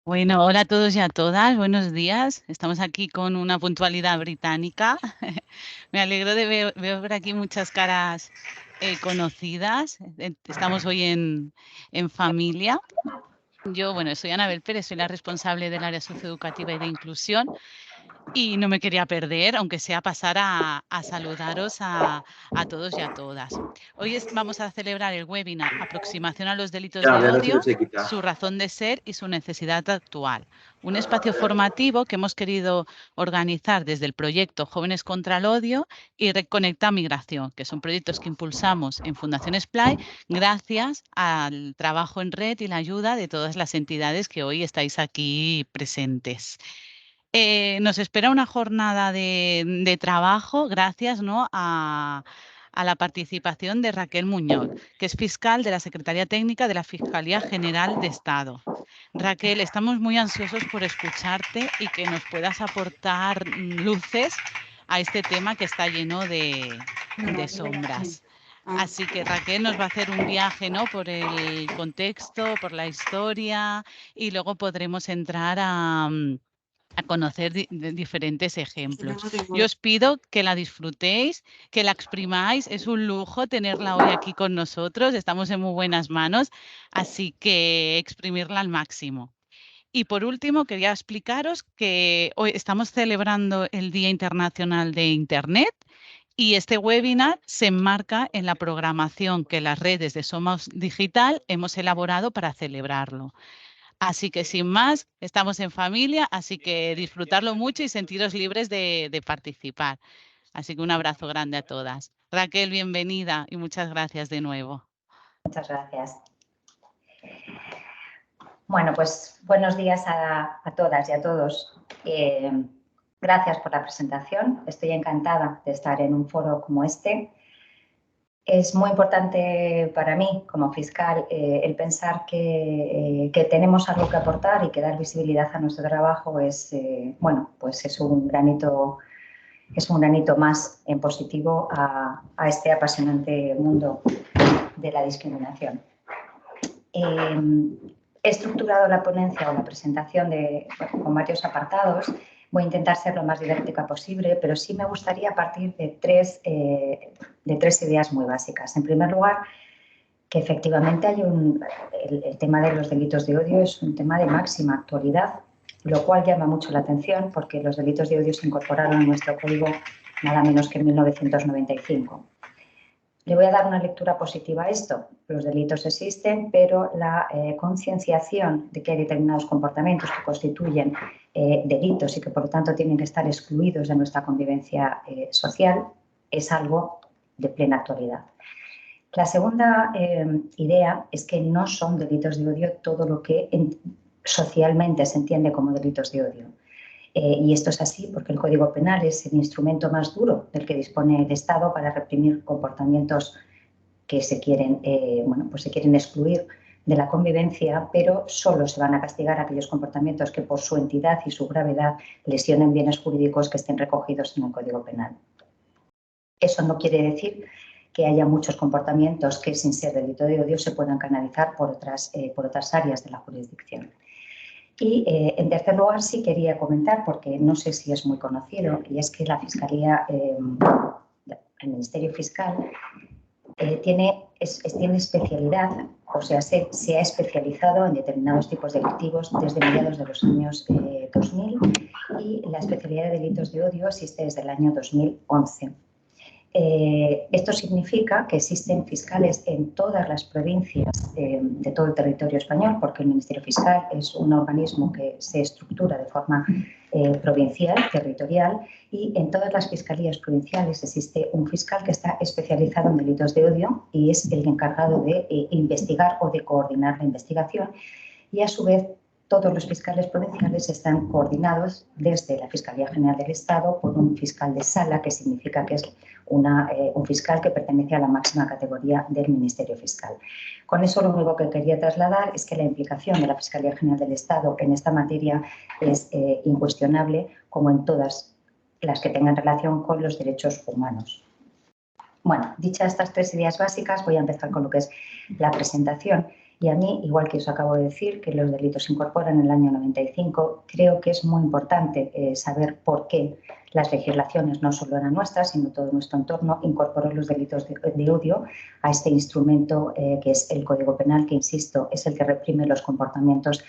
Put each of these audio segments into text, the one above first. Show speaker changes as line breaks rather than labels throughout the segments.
Bueno, hola a todos y a todas, buenos días. Estamos aquí con una puntualidad británica. Me alegro de ver por aquí muchas caras conocidas. Estamos hoy en familia. Yo, bueno, soy Anabel Pérez, soy la responsable del área socioeducativa y de inclusión. Y no me quería perder, aunque sea pasar a saludaros a todos y a todas. Hoy vamos a celebrar el webinar Aproximación a los delitos de odio, su razón de ser y su necesidad actual. Un espacio formativo que hemos querido organizar desde el proyecto Jóvenes contra el Odio y Reconecta Migración, que son proyectos que impulsamos en Fundación Splay gracias al trabajo en red y la ayuda de todas las entidades que hoy estáis aquí presentes. Nos espera una jornada de trabajo gracias, ¿no?, a la participación de Raquel Muñoz, que es fiscal de la Secretaría Técnica de la Fiscalía General de Estado. Raquel, estamos muy ansiosos por escucharte y que nos puedas aportar luces a este tema que está lleno de sombras. Así que Raquel nos va a hacer un viaje, ¿no?, por el contexto, por la historia, y luego podremos entrar a conocer diferentes ejemplos. Yo os pido que la disfrutéis, que la exprimáis. Es un lujo tenerla hoy aquí con nosotros. Estamos en muy buenas manos, así que exprimirla al máximo. Y por último, quería explicaros que hoy estamos celebrando el Día Internacional de Internet y este webinar se enmarca en la programación que las redes de Somos Digital hemos elaborado para celebrarlo. Así que sin más, estamos en familia, así que disfrutarlo mucho y sentiros libres de participar. Así que un abrazo grande a todas. Raquel, bienvenida y muchas gracias de nuevo.
Muchas gracias. Bueno, pues buenos días a todas y a todos. Gracias por la presentación. Estoy encantada de estar en un foro como este. Es muy importante para mí, como fiscal, el pensar que tenemos algo que aportar y que dar visibilidad a nuestro trabajo es, bueno, pues es un granito más en positivo a este apasionante mundo de la discriminación. He estructurado la ponencia o la presentación con varios apartados. Voy a intentar ser lo más didáctica posible, pero sí me gustaría partir de tres ideas muy básicas. En primer lugar, que efectivamente el tema de los delitos de odio es un tema de máxima actualidad, lo cual llama mucho la atención porque los delitos de odio se incorporaron a nuestro código nada menos que en 1995. Le voy a dar una lectura positiva a esto. Los delitos existen, pero la concienciación de que hay determinados comportamientos que constituyen delitos y que por lo tanto tienen que estar excluidos de nuestra convivencia social es algo de plena actualidad. La segunda idea es que no son delitos de odio todo lo que socialmente se entiende como delitos de odio. Y esto es así porque el Código Penal es el instrumento más duro del que dispone el Estado para reprimir comportamientos que se quieren excluir de la convivencia, pero solo se van a castigar aquellos comportamientos que por su entidad y su gravedad lesionen bienes jurídicos que estén recogidos en el Código Penal. Eso no quiere decir que haya muchos comportamientos que, sin ser delito de odio, se puedan canalizar por otras áreas de la jurisdicción. Y, en tercer lugar, sí quería comentar, porque no sé si es muy conocido, y es que la Fiscalía, el Ministerio Fiscal, tiene especialidad, o sea, se ha especializado en determinados tipos delictivos desde mediados de los años 2000 y la especialidad de delitos de odio existe desde el año 2011. Esto significa que existen fiscales en todas las provincias de todo el territorio español, porque el Ministerio Fiscal es un organismo que se estructura de forma provincial, territorial, y en todas las fiscalías provinciales existe un fiscal que está especializado en delitos de odio y es el encargado de investigar o de coordinar la investigación, y a su vez todos los fiscales provinciales están coordinados desde la Fiscalía General del Estado por un fiscal de sala, que significa que es un fiscal que pertenece a la máxima categoría del Ministerio Fiscal. Con eso lo único que quería trasladar es que la implicación de la Fiscalía General del Estado en esta materia es incuestionable, como en todas las que tengan relación con los derechos humanos. Bueno, dichas estas tres ideas básicas, voy a empezar con lo que es la presentación. Y a mí, igual que os acabo de decir, que los delitos se incorporan en el año 95, creo que es muy importante saber por qué las legislaciones, no solo la nuestra, sino todo nuestro entorno, incorporó los delitos de odio a este instrumento que es el Código Penal, que, insisto, es el que reprime los comportamientos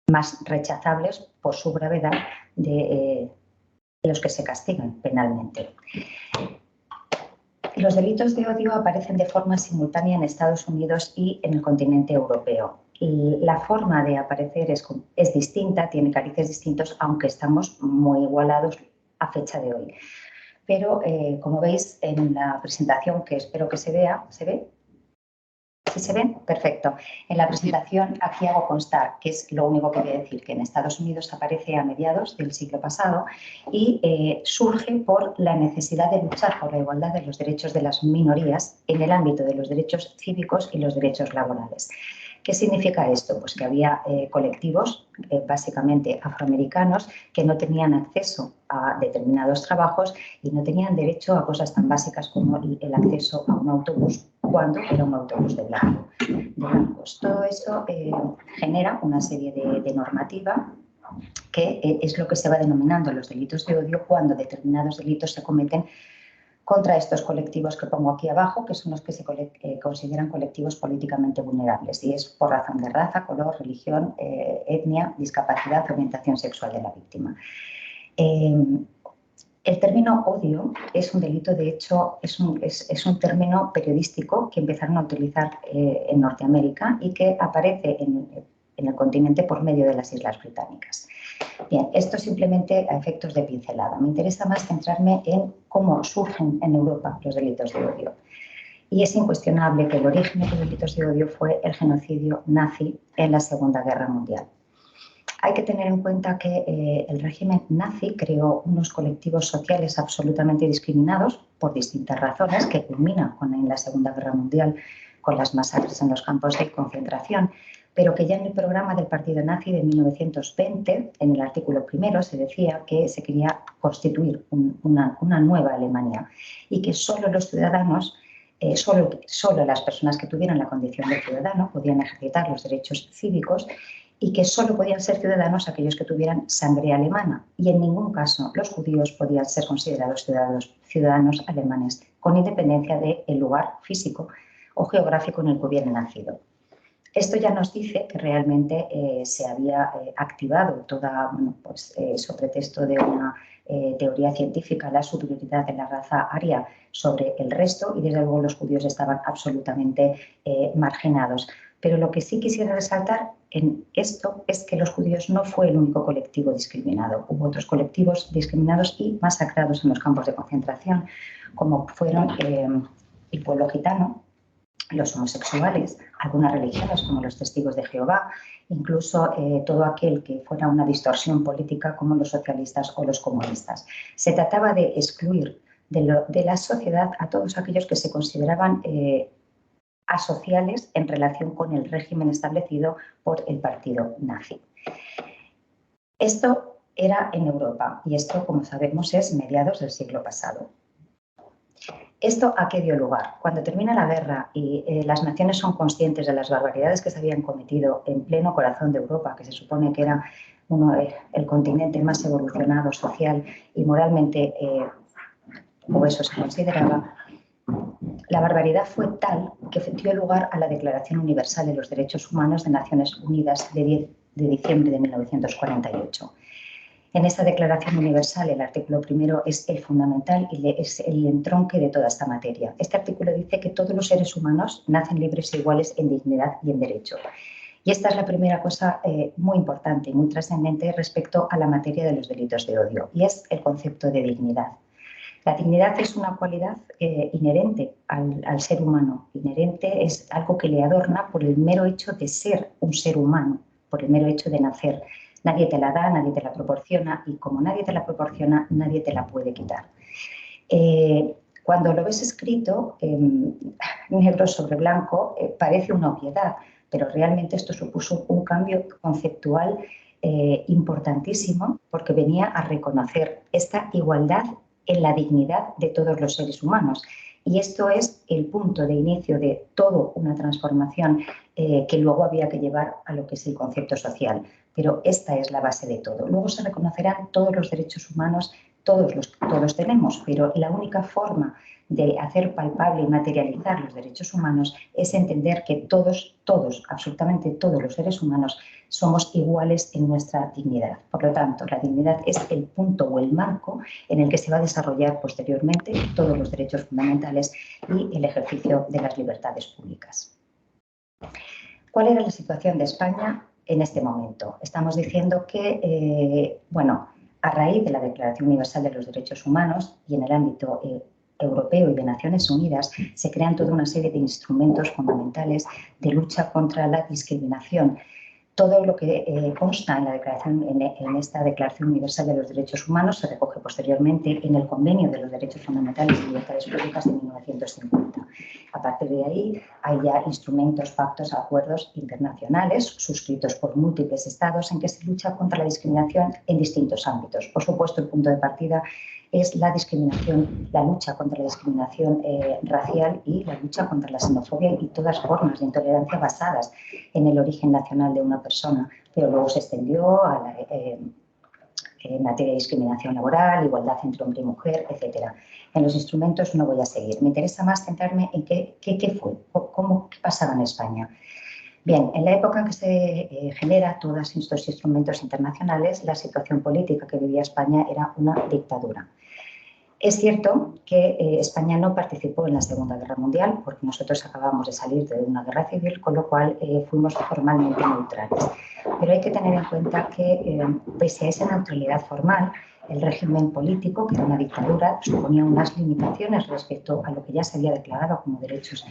más rechazables por su gravedad de los que se castigan penalmente. Los delitos de odio aparecen de forma simultánea en Estados Unidos y en el continente europeo. Y la forma de aparecer es distinta, tiene carices distintos, aunque estamos muy igualados a fecha de hoy. Pero, como veis en la presentación, que espero que se vea, ¿se ve? ¿Sí se ven? Perfecto. En la presentación aquí hago constar, que es lo único que voy a decir, que en Estados Unidos aparece a mediados del siglo pasado y surge por la necesidad de luchar por la igualdad de los derechos de las minorías en el ámbito de los derechos cívicos y los derechos laborales. ¿Qué significa esto? Pues que había colectivos, básicamente afroamericanos, que no tenían acceso a determinados trabajos y no tenían derecho a cosas tan básicas como el acceso a un autobús cuando era un autobús de blancos. Todo eso genera una serie de normativa que es lo que se va denominando los delitos de odio cuando determinados delitos se cometen contra estos colectivos que pongo aquí abajo, que son los que se consideran colectivos políticamente vulnerables, y es por razón de raza, color, religión, etnia, discapacidad, orientación sexual de la víctima. El término odio es un delito, de hecho, es un término periodístico que empezaron a utilizar en Norteamérica y que aparece en el continente por medio de las Islas Británicas. Bien, esto simplemente a efectos de pincelada. Me interesa más centrarme en cómo surgen en Europa los delitos de odio. Y es incuestionable que el origen de los delitos de odio fue el genocidio nazi en la Segunda Guerra Mundial. Hay que tener en cuenta que el régimen nazi creó unos colectivos sociales absolutamente discriminados por distintas razones que culminan en la Segunda Guerra Mundial con las masacres en los campos de concentración, pero que ya en el programa del partido nazi de 1920, en el artículo primero, se decía que se quería constituir una nueva Alemania y que solo los ciudadanos, solo las personas que tuvieran la condición de ciudadano podían ejercitar los derechos cívicos y que solo podían ser ciudadanos aquellos que tuvieran sangre alemana, y en ningún caso los judíos podían ser considerados ciudadanos alemanes, con independencia del lugar físico o geográfico en el que hubieran nacido. Esto ya nos dice que realmente se había activado toda, sobre texto de una teoría científica, la superioridad de la raza aria sobre el resto, y desde luego los judíos estaban absolutamente marginados. Pero lo que sí quisiera resaltar en esto es que los judíos no fue el único colectivo discriminado. Hubo otros colectivos discriminados y masacrados en los campos de concentración, como fueron el pueblo gitano, los homosexuales, algunas religiones como los testigos de Jehová, incluso todo aquel que fuera una distorsión política como los socialistas o los comunistas. Se trataba de excluir de la sociedad a todos aquellos que se consideraban asociales en relación con el régimen establecido por el partido nazi. Esto era en Europa y esto, como sabemos, es mediados del siglo pasado. ¿Esto a qué dio lugar? Cuando termina la guerra y las naciones son conscientes de las barbaridades que se habían cometido en pleno corazón de Europa, que se supone que era el continente más evolucionado social y moralmente, o eso se consideraba, la barbaridad fue tal que dio lugar a la Declaración Universal de los Derechos Humanos de Naciones Unidas de 10 de diciembre de 1948. En esta Declaración Universal, el artículo primero es el fundamental y es el entronque de toda esta materia. Este artículo dice que todos los seres humanos nacen libres e iguales en dignidad y en derecho. Y esta es la primera cosa muy importante y muy trascendente respecto a la materia de los delitos de odio, y es el concepto de dignidad. La dignidad es una cualidad inherente al ser humano. Inherente es algo que le adorna por el mero hecho de ser un ser humano, por el mero hecho de nacer. Nadie te la da, nadie te la proporciona, y como nadie te la proporciona, nadie te la puede quitar. Cuando lo ves escrito negro sobre blanco, parece una obviedad, pero realmente esto supuso un cambio conceptual importantísimo, porque venía a reconocer esta igualdad en la dignidad de todos los seres humanos. Y esto es el punto de inicio de toda una transformación que luego había que llevar a lo que es el concepto social. Pero esta es la base de todo. Luego se reconocerán todos los derechos humanos, todos tenemos, pero la única forma de hacer palpable y materializar los derechos humanos es entender que todos, absolutamente todos los seres humanos somos iguales en nuestra dignidad. Por lo tanto, la dignidad es el punto o el marco en el que se va a desarrollar posteriormente todos los derechos fundamentales y el ejercicio de las libertades públicas. ¿Cuál era la situación de España en este momento? Estamos diciendo que, a raíz de la Declaración Universal de los Derechos Humanos y en el ámbito europeo y de Naciones Unidas, se crean toda una serie de instrumentos fundamentales de lucha contra la discriminación. Todo lo que consta en esta Declaración Universal de los Derechos Humanos se recoge posteriormente en el Convenio de los Derechos Fundamentales y Libertades Públicas de 1950. A partir de ahí hay ya instrumentos, pactos, acuerdos internacionales suscritos por múltiples estados en que se lucha contra la discriminación en distintos ámbitos. Por supuesto, el punto de partida es la discriminación, la lucha contra la discriminación racial y la lucha contra la xenofobia y todas formas de intolerancia basadas en el origen nacional de una persona, pero luego se extendió a en materia de discriminación laboral, igualdad entre hombre y mujer, etc. En los instrumentos no voy a seguir. Me interesa más centrarme en qué fue, qué pasaba en España. Bien, en la época en que se genera todos estos instrumentos internacionales, la situación política que vivía España era una dictadura. Es cierto que España no participó en la Segunda Guerra Mundial porque nosotros acabamos de salir de una guerra civil, con lo cual fuimos formalmente neutrales. Pero hay que tener en cuenta que, pese a esa neutralidad formal, el régimen político, que era una dictadura, suponía unas limitaciones respecto a lo que ya se había declarado como derechos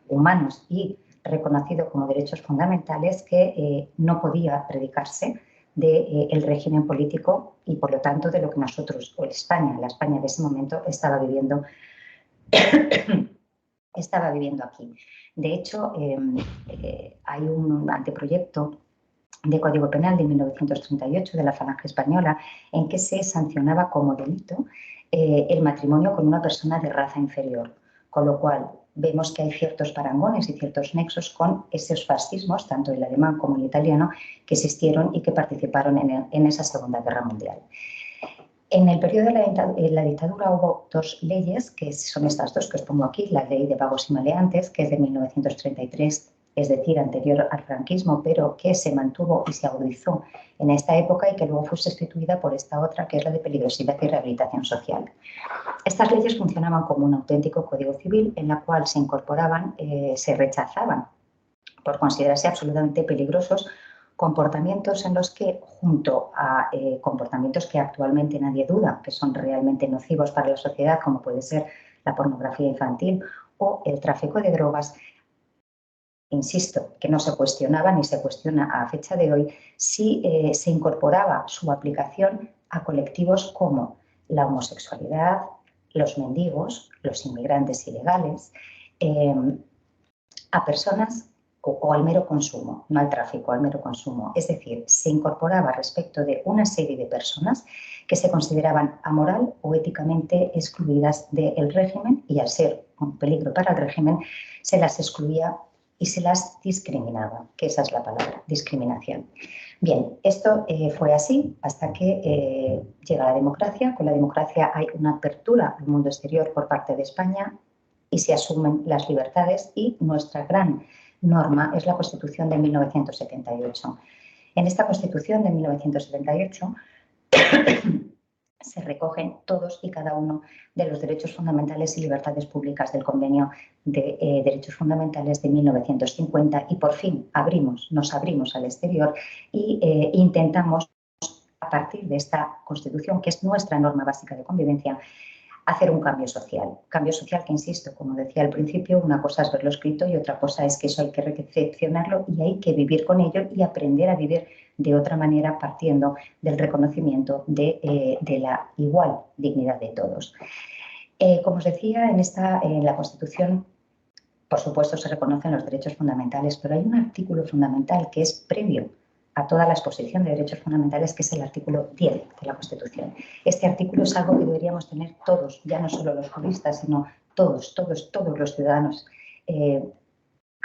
humanos y reconocido como derechos fundamentales, que no podía predicarse del régimen político y, por lo tanto, de lo que nosotros, o España, la España de ese momento, estaba viviendo aquí. De hecho, hay un anteproyecto de Código Penal de 1938 de la Falange Española en que se sancionaba como delito el matrimonio con una persona de raza inferior, con lo cual vemos que hay ciertos parangones y ciertos nexos con esos fascismos, tanto el alemán como el italiano, que existieron y que participaron en esa Segunda Guerra Mundial. En el periodo de la dictadura hubo dos leyes, que son estas dos que os pongo aquí, la ley de vagos y maleantes, que es de 1933, es decir, anterior al franquismo, pero que se mantuvo y se agudizó en esta época y que luego fue sustituida por esta otra, que es la de peligrosidad y rehabilitación social. Estas leyes funcionaban como un auténtico código civil en la cual se incorporaban, se rechazaban por considerarse absolutamente peligrosos comportamientos en los que, junto a comportamientos que actualmente nadie duda que son realmente nocivos para la sociedad, como puede ser la pornografía infantil o el tráfico de drogas, insisto, que no se cuestionaba ni se cuestiona a fecha de hoy, si se incorporaba su aplicación a colectivos como la homosexualidad, los mendigos, los inmigrantes ilegales, a personas o al mero consumo, no al tráfico, al mero consumo. Es decir, se incorporaba respecto de una serie de personas que se consideraban amoral o éticamente excluidas del régimen y, al ser un peligro para el régimen, se las excluía y se las discriminaba, que esa es la palabra, discriminación. Bien, esto fue así hasta que llega la democracia. Con la democracia hay una apertura al mundo exterior por parte de España y se asumen las libertades, y nuestra gran norma es la Constitución de 1978. En esta Constitución de 1978 se recogen todos y cada uno de los derechos fundamentales y libertades públicas del Convenio de Derechos Fundamentales de 1950 y por fin nos abrimos al exterior e intentamos, a partir de esta Constitución, que es nuestra norma básica de convivencia, hacer un cambio social. Cambio social que, insisto, como decía al principio, una cosa es verlo escrito y otra cosa es que eso hay que recepcionarlo y hay que vivir con ello y aprender a vivir de otra manera, partiendo del reconocimiento de la igual dignidad de todos. Como os decía, en la Constitución, por supuesto, se reconocen los derechos fundamentales, pero hay un artículo fundamental que es previo a toda la exposición de derechos fundamentales, que es el artículo 10 de la Constitución. Este artículo es algo que deberíamos tener todos, ya no solo los juristas, sino todos los ciudadanos,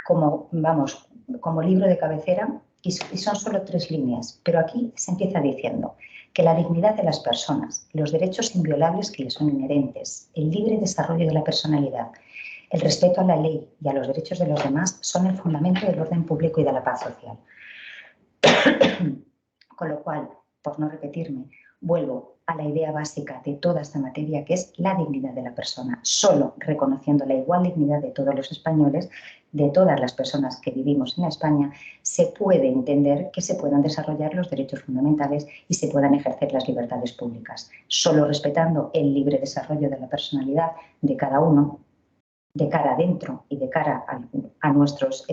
como libro de cabecera, y son solo 3 líneas, pero aquí se empieza diciendo que la dignidad de las personas, los derechos inviolables que les son inherentes, el libre desarrollo de la personalidad, el respeto a la ley y a los derechos de los demás son el fundamento del orden público y de la paz social. Con lo cual, por no repetirme, vuelvo a la idea básica de toda esta materia, que es la dignidad de la persona. Solo reconociendo la igual dignidad de todos los españoles, de todas las personas que vivimos en España, se puede entender que se puedan desarrollar los derechos fundamentales y se puedan ejercer las libertades públicas. Solo respetando el libre desarrollo de la personalidad de cada uno, de cara adentro y de cara a nuestros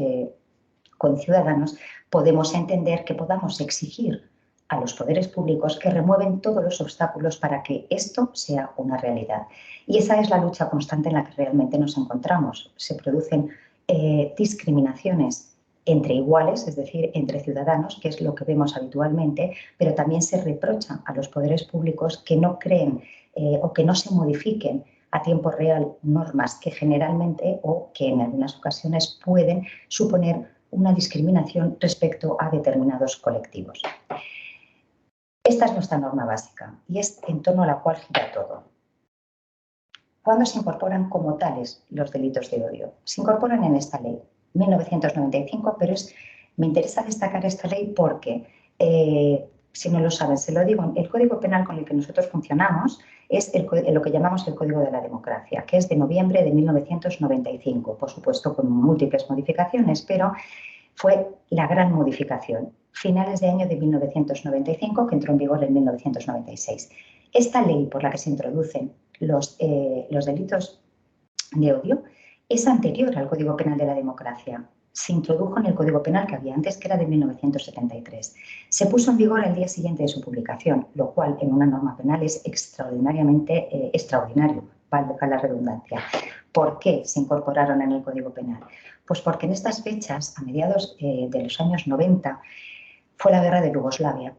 conciudadanos, podemos entender que podamos exigir a los poderes públicos que remueven todos los obstáculos para que esto sea una realidad. Y esa es la lucha constante en la que realmente nos encontramos. Se producen discriminaciones entre iguales, es decir, entre ciudadanos, que es lo que vemos habitualmente, pero también se reprocha a los poderes públicos que no creen o que no se modifiquen a tiempo real normas que generalmente o que en algunas ocasiones pueden suponer una discriminación respecto a determinados colectivos. Esta es nuestra norma básica y es en torno a la cual gira todo. ¿Cuándo se incorporan como tales los delitos de odio? Se incorporan en esta ley, 1995, pero me interesa destacar esta ley porque, si no lo saben, se lo digo, el Código Penal con el que nosotros funcionamos es lo que llamamos el Código de la Democracia, que es de noviembre de 1995, por supuesto con múltiples modificaciones, pero fue la gran modificación, finales de año de 1995, que entró en vigor en 1996. Esta ley por la que se introducen los delitos de odio es anterior al Código Penal de la Democracia. Se introdujo en el Código Penal que había antes, que era de 1973. Se puso en vigor al día siguiente de su publicación, lo cual en una norma penal es extraordinariamente extraordinario, valga la redundancia. ¿Por qué se incorporaron en el Código Penal? Pues porque en estas fechas, a mediados de los años 90, fue la guerra de Yugoslavia.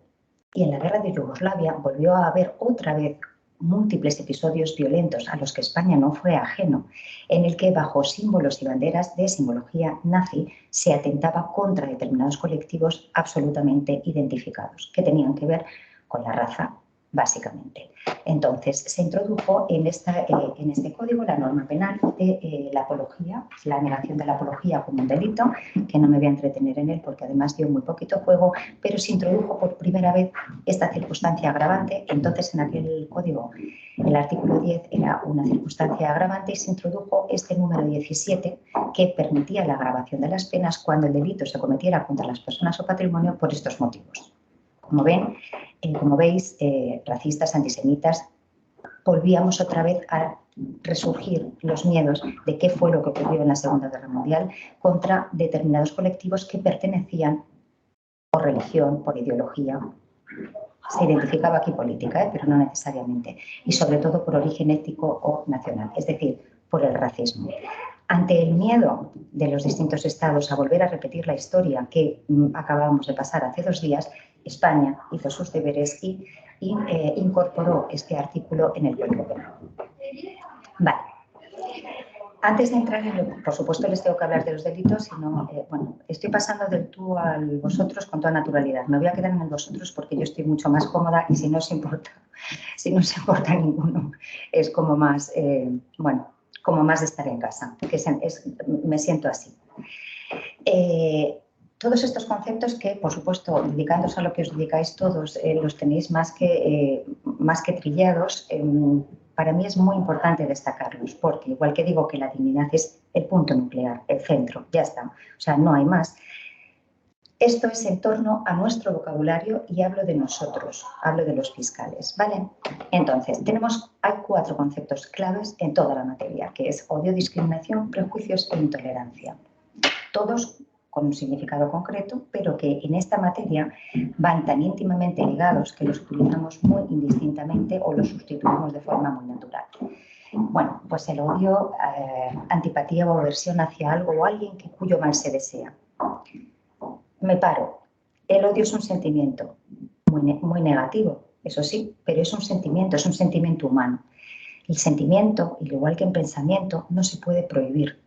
Y en la guerra de Yugoslavia volvió a haber otra vez múltiples episodios violentos a los que España no fue ajeno, en el que bajo símbolos y banderas de simbología nazi se atentaba contra determinados colectivos absolutamente identificados, que tenían que ver con la raza, básicamente. Entonces, se introdujo en este código la norma penal de la apología, la negación de la apología como un delito, que no me voy a entretener en él porque además dio muy poquito juego, pero se introdujo por primera vez esta circunstancia agravante. Entonces, en aquel código, el artículo 10 era una circunstancia agravante y se introdujo este número 17 que permitía la agravación de las penas cuando el delito se cometiera contra las personas o patrimonio por estos motivos. Como ven, como veis, racistas, antisemitas, volvíamos otra vez a resurgir los miedos de qué fue lo que ocurrió en la Segunda Guerra Mundial contra determinados colectivos que pertenecían por religión, por ideología. Se identificaba aquí política, pero no necesariamente. Y sobre todo por origen étnico o nacional, es decir, por el racismo. Ante el miedo de los distintos estados a volver a repetir la historia que acabábamos de pasar hace 2 días, España hizo sus deberes y incorporó este artículo en el Código Penal. Vale. Antes de entrar en por supuesto les tengo que hablar de los delitos, sino, bueno, estoy pasando del tú al vosotros con toda naturalidad. Me voy a quedar en el vosotros porque yo estoy mucho más cómoda y si no os importa ninguno, es como más, bueno, como más de estar en casa, que me siento así. Todos estos conceptos que, por supuesto, dedicándoos a lo que os dedicáis todos, los tenéis más que trillados. Para mí es muy importante destacarlos, porque igual que digo que la dignidad es el punto nuclear, el centro, ya está, o sea, no hay más. Esto es en torno a nuestro vocabulario y hablo de nosotros, hablo de los fiscales, ¿vale? Entonces, hay 4 conceptos claves en toda la materia, que es odio, discriminación, prejuicios e intolerancia. Todos con un significado concreto, pero que en esta materia van tan íntimamente ligados que los utilizamos muy indistintamente o los sustituimos de forma muy natural. Bueno, pues el odio, antipatía o aversión hacia algo o alguien cuyo mal se desea. Me paro. El odio es un sentimiento muy negativo, eso sí, pero es un sentimiento humano. El sentimiento, al igual que el pensamiento, no se puede prohibir.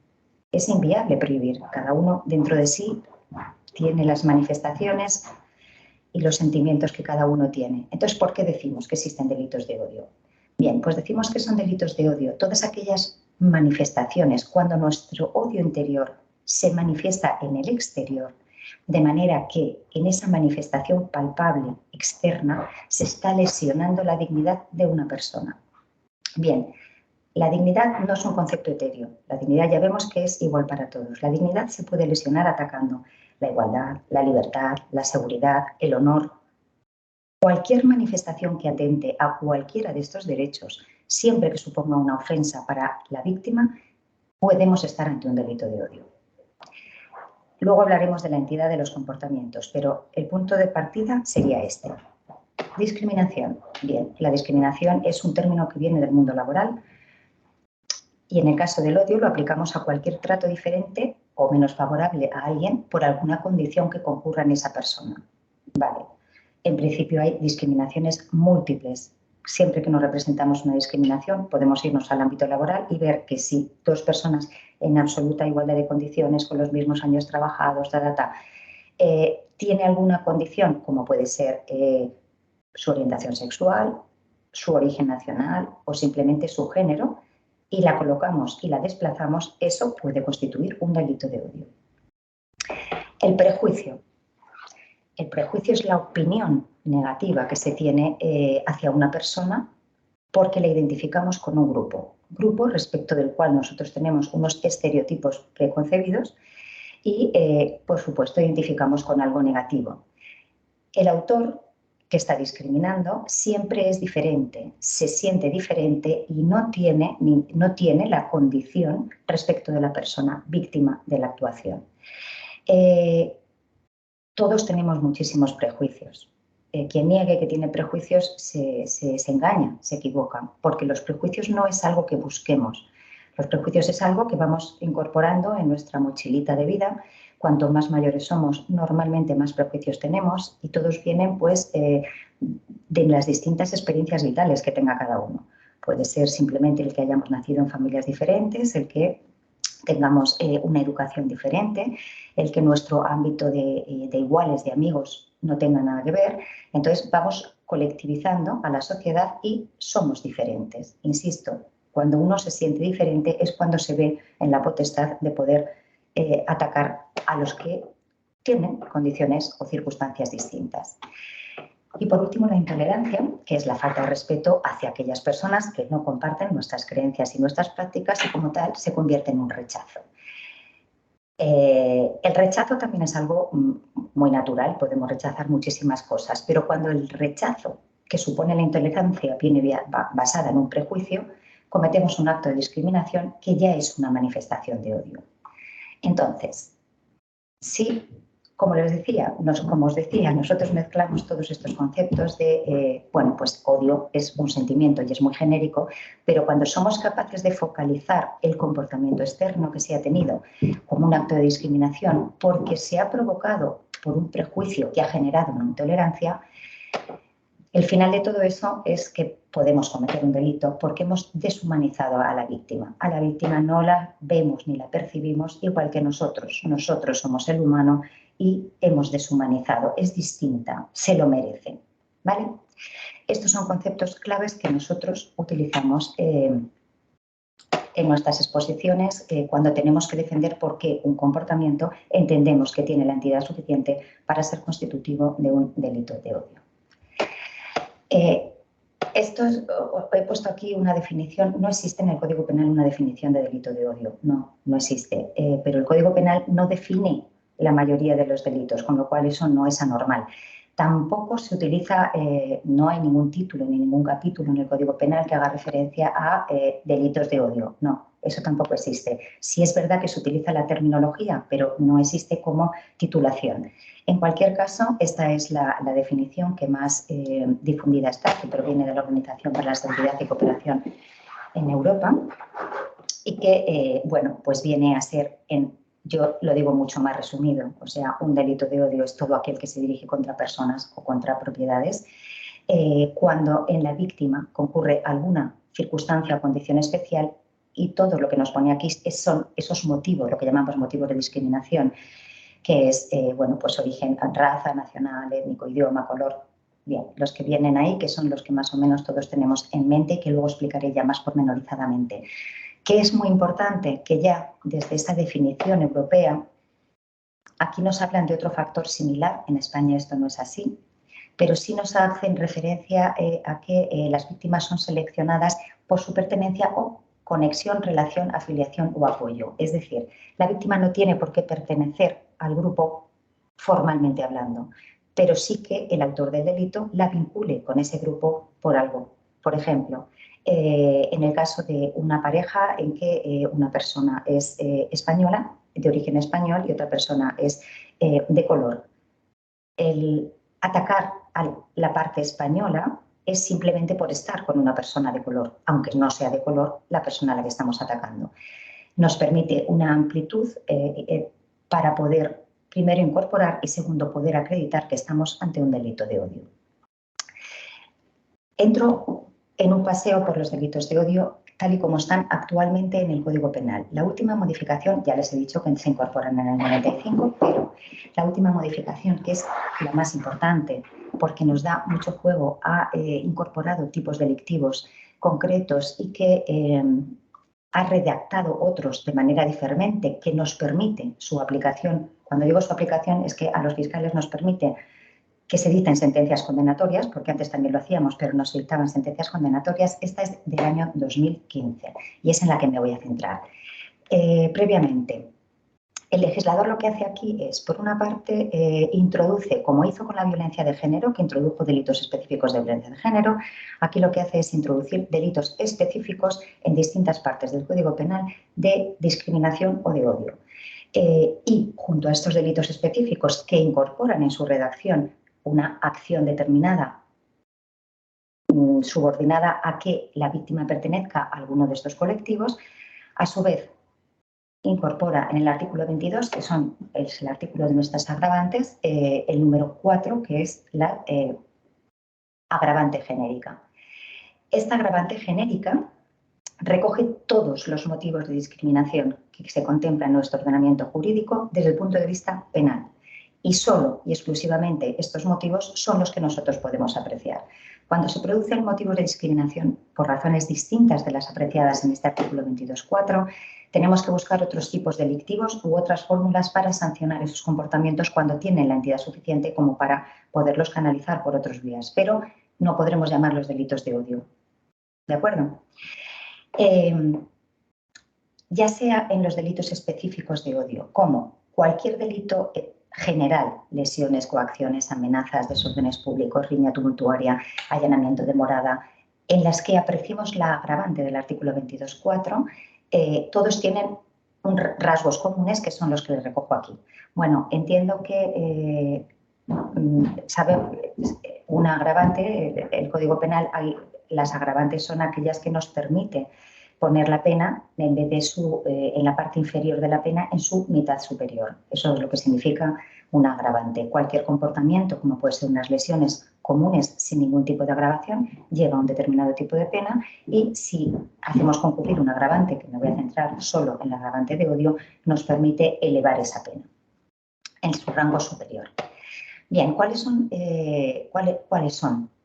Es inviable prohibir. Cada uno dentro de sí tiene las manifestaciones y los sentimientos que cada uno tiene. Entonces, ¿por qué decimos que existen delitos de odio? Bien, pues decimos que son delitos de odio todas aquellas manifestaciones cuando nuestro odio interior se manifiesta en el exterior, de manera que en esa manifestación palpable externa se está lesionando la dignidad de una persona. Bien, la dignidad no es un concepto etéreo. La dignidad ya vemos que es igual para todos. La dignidad se puede lesionar atacando la igualdad, la libertad, la seguridad, el honor. Cualquier manifestación que atente a cualquiera de estos derechos, siempre que suponga una ofensa para la víctima, podemos estar ante un delito de odio. Luego hablaremos de la entidad de los comportamientos, pero el punto de partida sería este. Discriminación. Bien, la discriminación es un término que viene del mundo laboral y en el caso del odio lo aplicamos a cualquier trato diferente o menos favorable a alguien por alguna condición que concurra en esa persona. Vale. En principio hay discriminaciones múltiples. Siempre que nos representamos una discriminación podemos irnos al ámbito laboral y ver que si dos personas en absoluta igualdad de condiciones, con los mismos años trabajados, tiene alguna condición, como puede ser su orientación sexual, su origen nacional o simplemente su género, y la colocamos y la desplazamos, eso puede constituir un delito de odio. El prejuicio. El prejuicio es la opinión negativa que se tiene hacia una persona porque la identificamos con un grupo respecto del cual nosotros tenemos unos estereotipos preconcebidos y, por supuesto, identificamos con algo negativo. El autor que está discriminando siempre es diferente, se siente diferente y no tiene la condición respecto de la persona víctima de la actuación. Todos tenemos muchísimos prejuicios. Quien niegue que tiene prejuicios se engaña, se equivoca, porque los prejuicios no es algo que busquemos. Los prejuicios es algo que vamos incorporando en nuestra mochilita de vida. Cuanto más mayores somos, normalmente más prejuicios tenemos y todos vienen pues, de las distintas experiencias vitales que tenga cada uno. Puede ser simplemente el que hayamos nacido en familias diferentes, el que tengamos una educación diferente, el que nuestro ámbito de iguales, de amigos, no tenga nada que ver. Entonces vamos colectivizando a la sociedad y somos diferentes. Insisto, cuando uno se siente diferente es cuando se ve en la potestad de poder atacar a los que tienen condiciones o circunstancias distintas. Y por último, la intolerancia, que es la falta de respeto hacia aquellas personas que no comparten nuestras creencias y nuestras prácticas y como tal se convierte en un rechazo. El rechazo también es algo muy natural, podemos rechazar muchísimas cosas, pero cuando el rechazo que supone la intolerancia viene basada en un prejuicio, cometemos un acto de discriminación que ya es una manifestación de odio. Entonces, sí. Como os decía, nosotros mezclamos todos estos conceptos de, bueno, pues odio es un sentimiento y es muy genérico, pero cuando somos capaces de focalizar el comportamiento externo que se ha tenido como un acto de discriminación porque se ha provocado por un prejuicio que ha generado una intolerancia, el final de todo eso es que podemos cometer un delito porque hemos deshumanizado a la víctima. A la víctima no la vemos ni la percibimos igual que nosotros. Nosotros somos el humano y hemos deshumanizado. Es distinta, se lo merece. ¿Vale? Estos son conceptos claves que nosotros utilizamos en nuestras exposiciones cuando tenemos que defender por qué un comportamiento entendemos que tiene la entidad suficiente para ser constitutivo de un delito de odio. He puesto aquí una definición, no existe en el Código Penal una definición de delito de odio, no existe, pero el Código Penal no define la mayoría de los delitos, con lo cual eso no es anormal. Tampoco se utiliza, no hay ningún título ni ningún capítulo en el Código Penal que haga referencia a delitos de odio, no, eso tampoco existe. Sí es verdad que se utiliza la terminología, pero no existe como titulación. En cualquier caso, esta es la definición que más difundida está, que proviene de la Organización para la Seguridad y Cooperación en Europa y que, bueno, pues viene a ser, yo lo digo mucho más resumido, o sea, un delito de odio es todo aquel que se dirige contra personas o contra propiedades cuando en la víctima concurre alguna circunstancia o condición especial, y todo lo que nos pone aquí son esos motivos, lo que llamamos motivos de discriminación, que es bueno, pues origen, raza, nacional, étnico, idioma, color. Bien, los que vienen ahí, que son los que más o menos todos tenemos en mente y que luego explicaré ya más pormenorizadamente. ¿Qué es muy importante? Que ya desde esta definición europea, aquí nos hablan de otro factor similar, en España esto no es así, pero sí nos hacen referencia a que las víctimas son seleccionadas por su pertenencia o conexión, relación, afiliación o apoyo. Es decir, la víctima no tiene por qué pertenecer al grupo formalmente hablando, pero sí que el autor del delito la vincule con ese grupo por algo. Por ejemplo, en el caso de una pareja en que una persona es española, de origen español, y otra persona es de color. El atacar a la parte española es simplemente por estar con una persona de color, aunque no sea de color la persona a la que estamos atacando. Nos permite una amplitud para poder, primero, incorporar y, segundo, poder acreditar que estamos ante un delito de odio. Entro en un paseo por los delitos de odio tal y como están actualmente en el Código Penal. La última modificación, ya les he dicho que se incorporan en el 95, pero la última modificación, que es la más importante porque nos da mucho juego, ha incorporado tipos delictivos concretos y que ha redactado otros de manera diferente que nos permite su aplicación. Cuando digo su aplicación es que a los fiscales nos permite que se dicten sentencias condenatorias, porque antes también lo hacíamos, pero no se dictaban sentencias condenatorias. Esta es del año 2015 y es en la que me voy a centrar. Previamente, el legislador lo que hace aquí es, por una parte, introduce, como hizo con la violencia de género, que introdujo delitos específicos de violencia de género, aquí lo que hace es introducir delitos específicos en distintas partes del Código Penal de discriminación o de odio. Y junto a estos delitos específicos que incorporan en su redacción una acción determinada subordinada a que la víctima pertenezca a alguno de estos colectivos, a su vez incorpora en el artículo 22, que es el artículo de nuestras agravantes, el número 4, que es la agravante genérica. Esta agravante genérica recoge todos los motivos de discriminación que se contemplan en nuestro ordenamiento jurídico desde el punto de vista penal. Y solo y exclusivamente estos motivos son los que nosotros podemos apreciar. Cuando se producen motivos de discriminación por razones distintas de las apreciadas en este artículo 22.4, tenemos que buscar otros tipos delictivos u otras fórmulas para sancionar esos comportamientos cuando tienen la entidad suficiente como para poderlos canalizar por otros vías, pero no podremos llamarlos delitos de odio. ¿De acuerdo? Ya sea en los delitos específicos de odio, como cualquier delito general, lesiones, coacciones, amenazas, desórdenes públicos, riña tumultuaria, allanamiento de morada, en las que apreciemos la agravante del artículo 22.4, todos tienen rasgos comunes que son los que les recojo aquí. Bueno, entiendo que una agravante, el Código Penal, las agravantes son aquellas que nos permiten poner la pena en vez de en la parte inferior de la pena en su mitad superior. Eso es lo que significa una agravante. Cualquier comportamiento, como puede ser unas lesiones comunes sin ningún tipo de agravación, lleva a un determinado tipo de pena, y si hacemos concurrir un agravante, que me voy a centrar solo en el agravante de odio, nos permite elevar esa pena en su rango superior. Bien, ¿cuáles son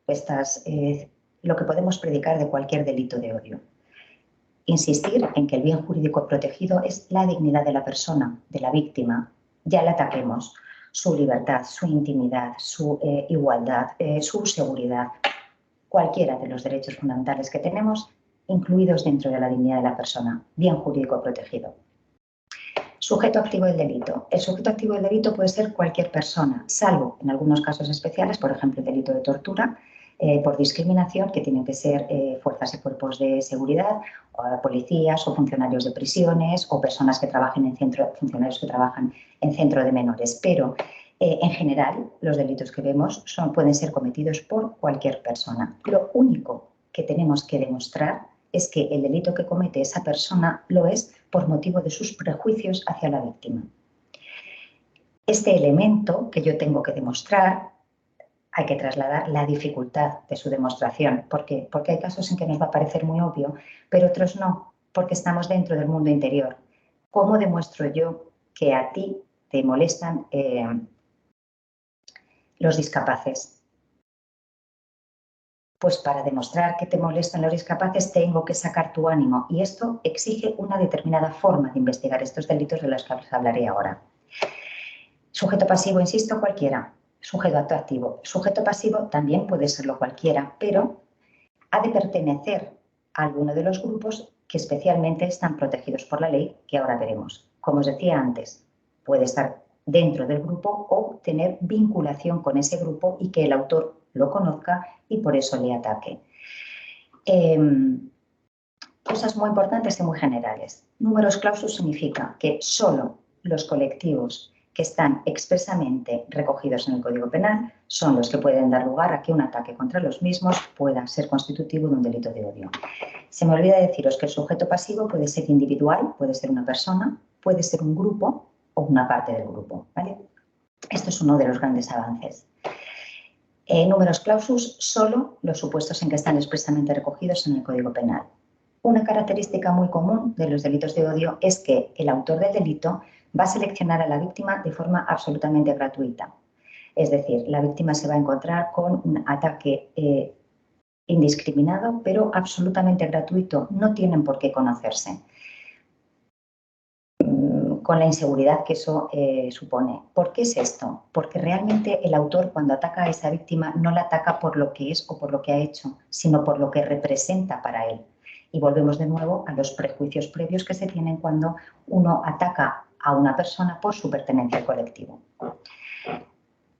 estas, lo que podemos predicar de cualquier delito de odio? Insistir en que el bien jurídico protegido es la dignidad de la persona, de la víctima. Ya le ataquemos su libertad, su intimidad, su igualdad, su seguridad, cualquiera de los derechos fundamentales que tenemos, incluidos dentro de la dignidad de la persona, bien jurídico protegido. Sujeto activo del delito. El sujeto activo del delito puede ser cualquier persona, salvo en algunos casos especiales, por ejemplo, el delito de tortura, por discriminación, que tienen que ser fuerzas y cuerpos de seguridad, o policías o funcionarios de prisiones, o personas que trabajen en funcionarios que trabajan en centro de menores. Pero en general, los delitos que vemos pueden ser cometidos por cualquier persona. Lo único que tenemos que demostrar es que el delito que comete esa persona lo es por motivo de sus prejuicios hacia la víctima. Este elemento que yo tengo que demostrar hay que trasladar la dificultad de su demostración. ¿Por qué? Porque hay casos en que nos va a parecer muy obvio, pero otros no, porque estamos dentro del mundo interior. ¿Cómo demuestro yo que a ti te molestan los discapaces? Pues para demostrar que te molestan los discapaces tengo que sacar tu ánimo y esto exige una determinada forma de investigar estos delitos de los que os hablaré ahora. Sujeto pasivo, insisto, cualquiera. Sujeto activo. Sujeto pasivo también puede serlo cualquiera, pero ha de pertenecer a alguno de los grupos que especialmente están protegidos por la ley, que ahora veremos. Como os decía antes, puede estar dentro del grupo o tener vinculación con ese grupo y que el autor lo conozca y por eso le ataque. Cosas muy importantes y muy generales. Numerus clausus significa que solo los colectivos que están expresamente recogidos en el Código Penal son los que pueden dar lugar a que un ataque contra los mismos pueda ser constitutivo de un delito de odio. Se me olvida deciros que el sujeto pasivo puede ser individual, puede ser una persona, puede ser un grupo o una parte del grupo, ¿vale? Esto es uno de los grandes avances. Numerus clausus, solo los supuestos en que están expresamente recogidos en el Código Penal. Una característica muy común de los delitos de odio es que el autor del delito va a seleccionar a la víctima de forma absolutamente gratuita. Es decir, la víctima se va a encontrar con un ataque indiscriminado, pero absolutamente gratuito. No tienen por qué conocerse, con la inseguridad que eso supone. ¿Por qué es esto? Porque realmente el autor, cuando ataca a esa víctima, no la ataca por lo que es o por lo que ha hecho, sino por lo que representa para él. Y volvemos de nuevo a los prejuicios previos que se tienen cuando uno ataca a una persona por su pertenencia al colectivo.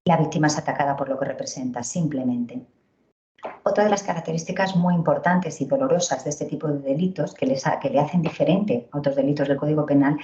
La víctima es atacada por lo que representa, simplemente. Otra de las características muy importantes y dolorosas de este tipo de delitos, que le hacen diferente a otros delitos del Código Penal,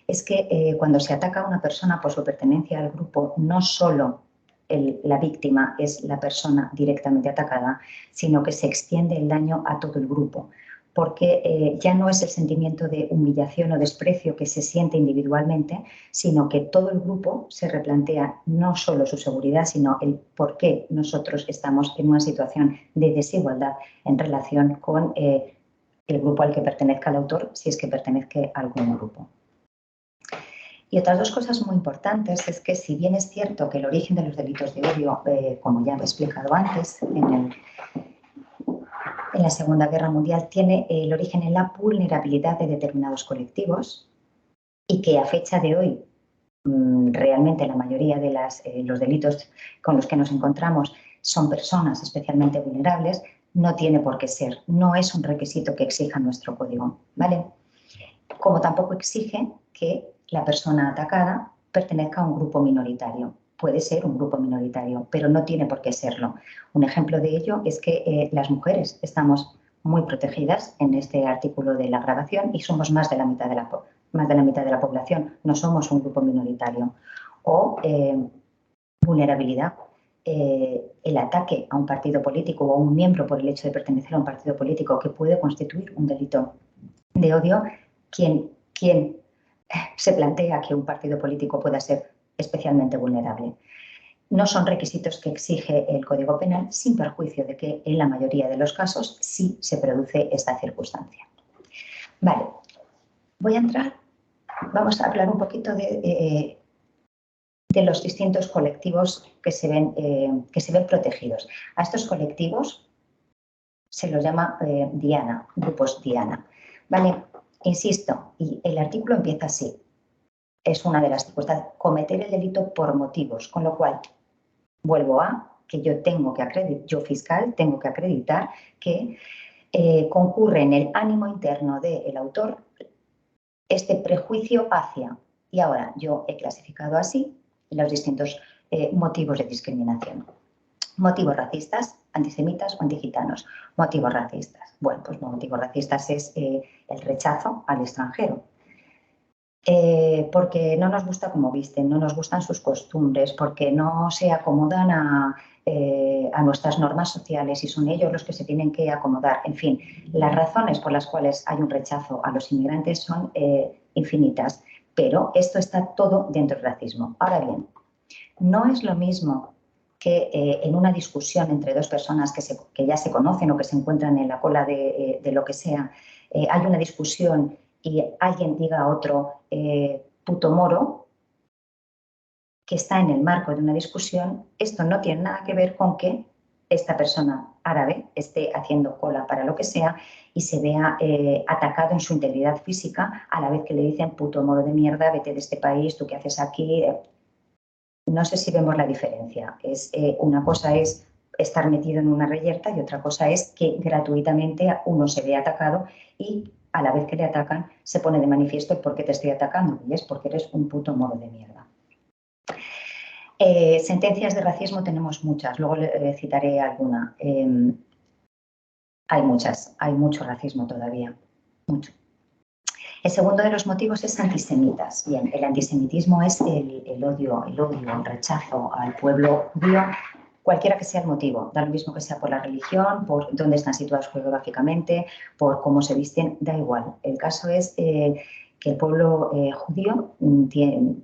es que cuando se ataca a una persona por su pertenencia al grupo, no solo la víctima es la persona directamente atacada, sino que se extiende el daño a todo el grupo, porque ya no es el sentimiento de humillación o desprecio que se siente individualmente, sino que todo el grupo se replantea no solo su seguridad, sino el por qué nosotros estamos en una situación de desigualdad en relación con el grupo al que pertenezca el autor, si es que pertenezca a algún grupo. Y otras dos cosas muy importantes es que, si bien es cierto que el origen de los delitos de odio, como ya he explicado antes, en la Segunda Guerra Mundial, tiene el origen en la vulnerabilidad de determinados colectivos y que a fecha de hoy realmente la mayoría de los delitos con los que nos encontramos son personas especialmente vulnerables, no tiene por qué ser, no es un requisito que exija nuestro código, ¿vale? Como tampoco exige que la persona atacada pertenezca a un grupo minoritario. Puede ser un grupo minoritario, pero no tiene por qué serlo. Un ejemplo de ello es que las mujeres estamos muy protegidas en este artículo de la grabación y somos más de la mitad de la población, no somos un grupo minoritario. O vulnerabilidad, el ataque a un partido político o a un miembro por el hecho de pertenecer a un partido político, que puede constituir un delito de odio. ¿Quién se plantea que un partido político pueda ser especialmente vulnerable? No son requisitos que exige el Código Penal, sin perjuicio de que en la mayoría de los casos sí se produce esta circunstancia. Vale, vamos a hablar un poquito de los distintos colectivos que se ven protegidos. A estos colectivos se los llama Diana, grupos Diana. Vale, insisto, y el artículo empieza así. Es una de las circunstancias: cometer el delito por motivos, con lo cual vuelvo a que yo fiscal tengo que acreditar que concurre en el ánimo interno del autor este prejuicio hacia, y ahora yo he clasificado así los distintos motivos de discriminación. Motivos racistas, antisemitas o antigitanos. Motivos racistas. Bueno, pues motivos racistas es el rechazo al extranjero. Porque no nos gusta cómo visten, no nos gustan sus costumbres, porque no se acomodan a nuestras normas sociales y son ellos los que se tienen que acomodar. En fin, las razones por las cuales hay un rechazo a los inmigrantes son infinitas, pero esto está todo dentro del racismo. Ahora bien, no es lo mismo que en una discusión entre dos personas que ya se conocen o que se encuentran en la cola de lo que sea, hay una discusión y alguien diga a otro puto moro, que está en el marco de una discusión, esto no tiene nada que ver con que esta persona árabe esté haciendo cola para lo que sea y se vea atacado en su integridad física a la vez que le dicen puto moro de mierda, vete de este país, tú qué haces aquí. No sé si vemos la diferencia. Una cosa es estar metido en una reyerta y otra cosa es que gratuitamente uno se ve atacado y a la vez que le atacan se pone de manifiesto el por qué te estoy atacando y es porque eres un puto moro de mierda. Sentencias de racismo tenemos muchas, luego le citaré alguna. Hay muchas, hay mucho racismo todavía, mucho. El segundo de los motivos es antisemitas. Bien, el antisemitismo es el odio, el rechazo al pueblo judío, cualquiera que sea el motivo. Da lo mismo que sea por la religión, por dónde están situados geográficamente, por cómo se visten, da igual. El caso es que el pueblo judío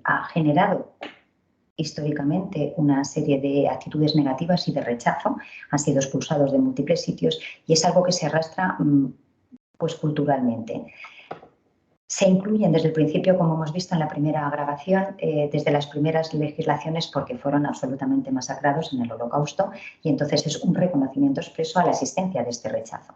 ha generado históricamente una serie de actitudes negativas y de rechazo, han sido expulsados de múltiples sitios y es algo que se arrastra pues culturalmente. Se incluyen desde el principio, como hemos visto en la primera grabación, desde las primeras legislaciones porque fueron absolutamente masacrados en el Holocausto y entonces es un reconocimiento expreso a la existencia de este rechazo.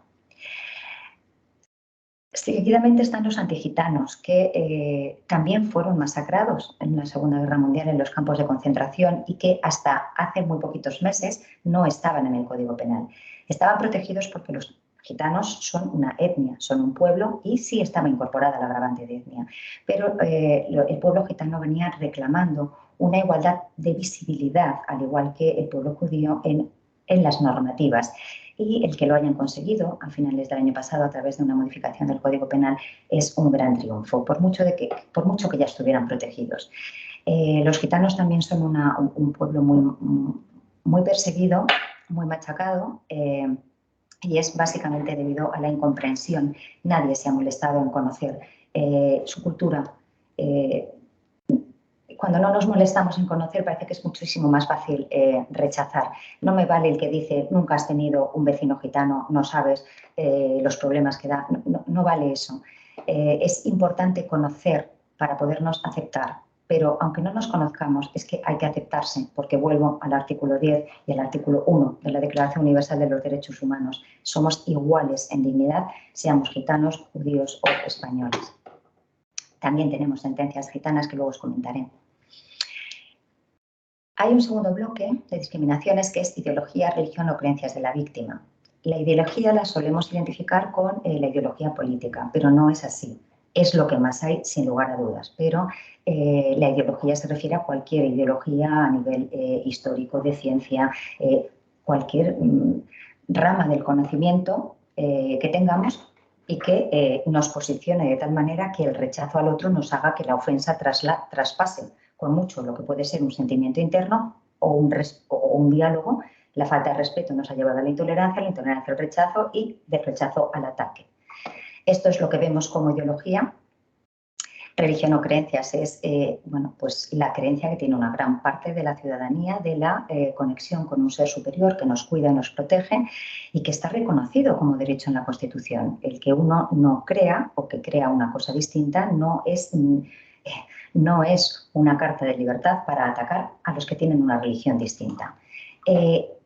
Seguidamente están los antigitanos, que también fueron masacrados en la Segunda Guerra Mundial en los campos de concentración y que hasta hace muy poquitos meses no estaban en el Código Penal. Estaban protegidos porque los gitanos son una etnia, son un pueblo y sí estaba incorporada la agravante de etnia, pero el pueblo gitano venía reclamando una igualdad de visibilidad, al igual que el pueblo judío en las normativas. Y el que lo hayan conseguido a finales del año pasado a través de una modificación del Código Penal es un gran triunfo, por mucho que ya estuvieran protegidos. Los gitanos también son un pueblo muy perseguido, muy machacado, y es básicamente debido a la incomprensión. Nadie se ha molestado en conocer su cultura. Cuando no nos molestamos en conocer, parece que es muchísimo más fácil rechazar. No me vale el que dice, nunca has tenido un vecino gitano, no sabes los problemas que da. No vale eso. Es importante conocer para podernos aceptar, pero aunque no nos conozcamos, es que hay que aceptarse, porque vuelvo al artículo 10 y al artículo 1 de la Declaración Universal de los Derechos Humanos. Somos iguales en dignidad, seamos gitanos, judíos o españoles. También tenemos sentencias gitanas que luego os comentaré. Hay un segundo bloque de discriminaciones que es ideología, religión o creencias de la víctima. La ideología la solemos identificar con la ideología política, pero no es así. Es lo que más hay, sin lugar a dudas, pero la ideología se refiere a cualquier ideología a nivel histórico, de ciencia, cualquier rama del conocimiento que tengamos y que nos posicione de tal manera que el rechazo al otro nos haga que la ofensa traspase con mucho lo que puede ser un sentimiento interno o un diálogo. La falta de respeto nos ha llevado a la intolerancia al rechazo y del rechazo al ataque. Esto es lo que vemos como ideología. Religión o creencias es pues la creencia que tiene una gran parte de la ciudadanía de la conexión con un ser superior que nos cuida y nos protege y que está reconocido como derecho en la Constitución. El que uno no crea o que crea una cosa distinta no es una carta de libertad para atacar a los que tienen una religión distinta.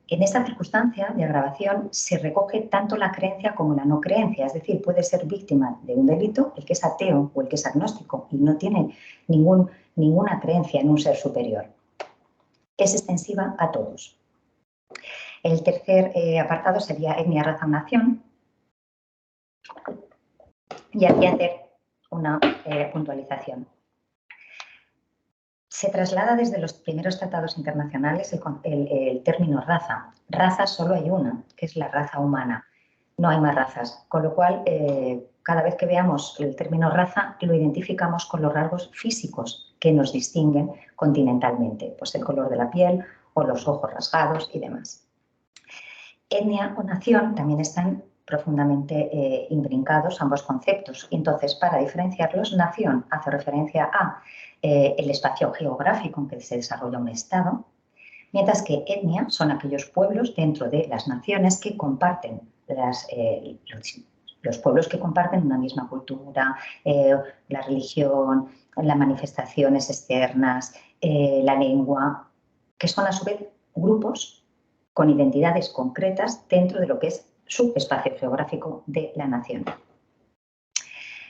En esta circunstancia de agravación se recoge tanto la creencia como la no creencia, es decir, puede ser víctima de un delito el que es ateo o el que es agnóstico y no tiene ninguna creencia en un ser superior. Es extensiva a todos. El tercer apartado sería etnia, raza o nación. Y aquí hacer una puntualización. Se traslada desde los primeros tratados internacionales el término raza. Raza solo hay una, que es la raza humana. No hay más razas, con lo cual cada vez que veamos el término raza lo identificamos con los rasgos físicos que nos distinguen continentalmente, pues el color de la piel o los ojos rasgados y demás. Etnia o nación también están profundamente imbrincados ambos conceptos. Entonces, para diferenciarlos, nación hace referencia a el espacio geográfico en que se desarrolla un Estado, Mientras que etnia son aquellos pueblos dentro de las naciones que comparten los pueblos que comparten una misma cultura, la religión, las manifestaciones externas, la lengua, que son a su vez grupos con identidades concretas dentro de lo que es su espacio geográfico de la nación.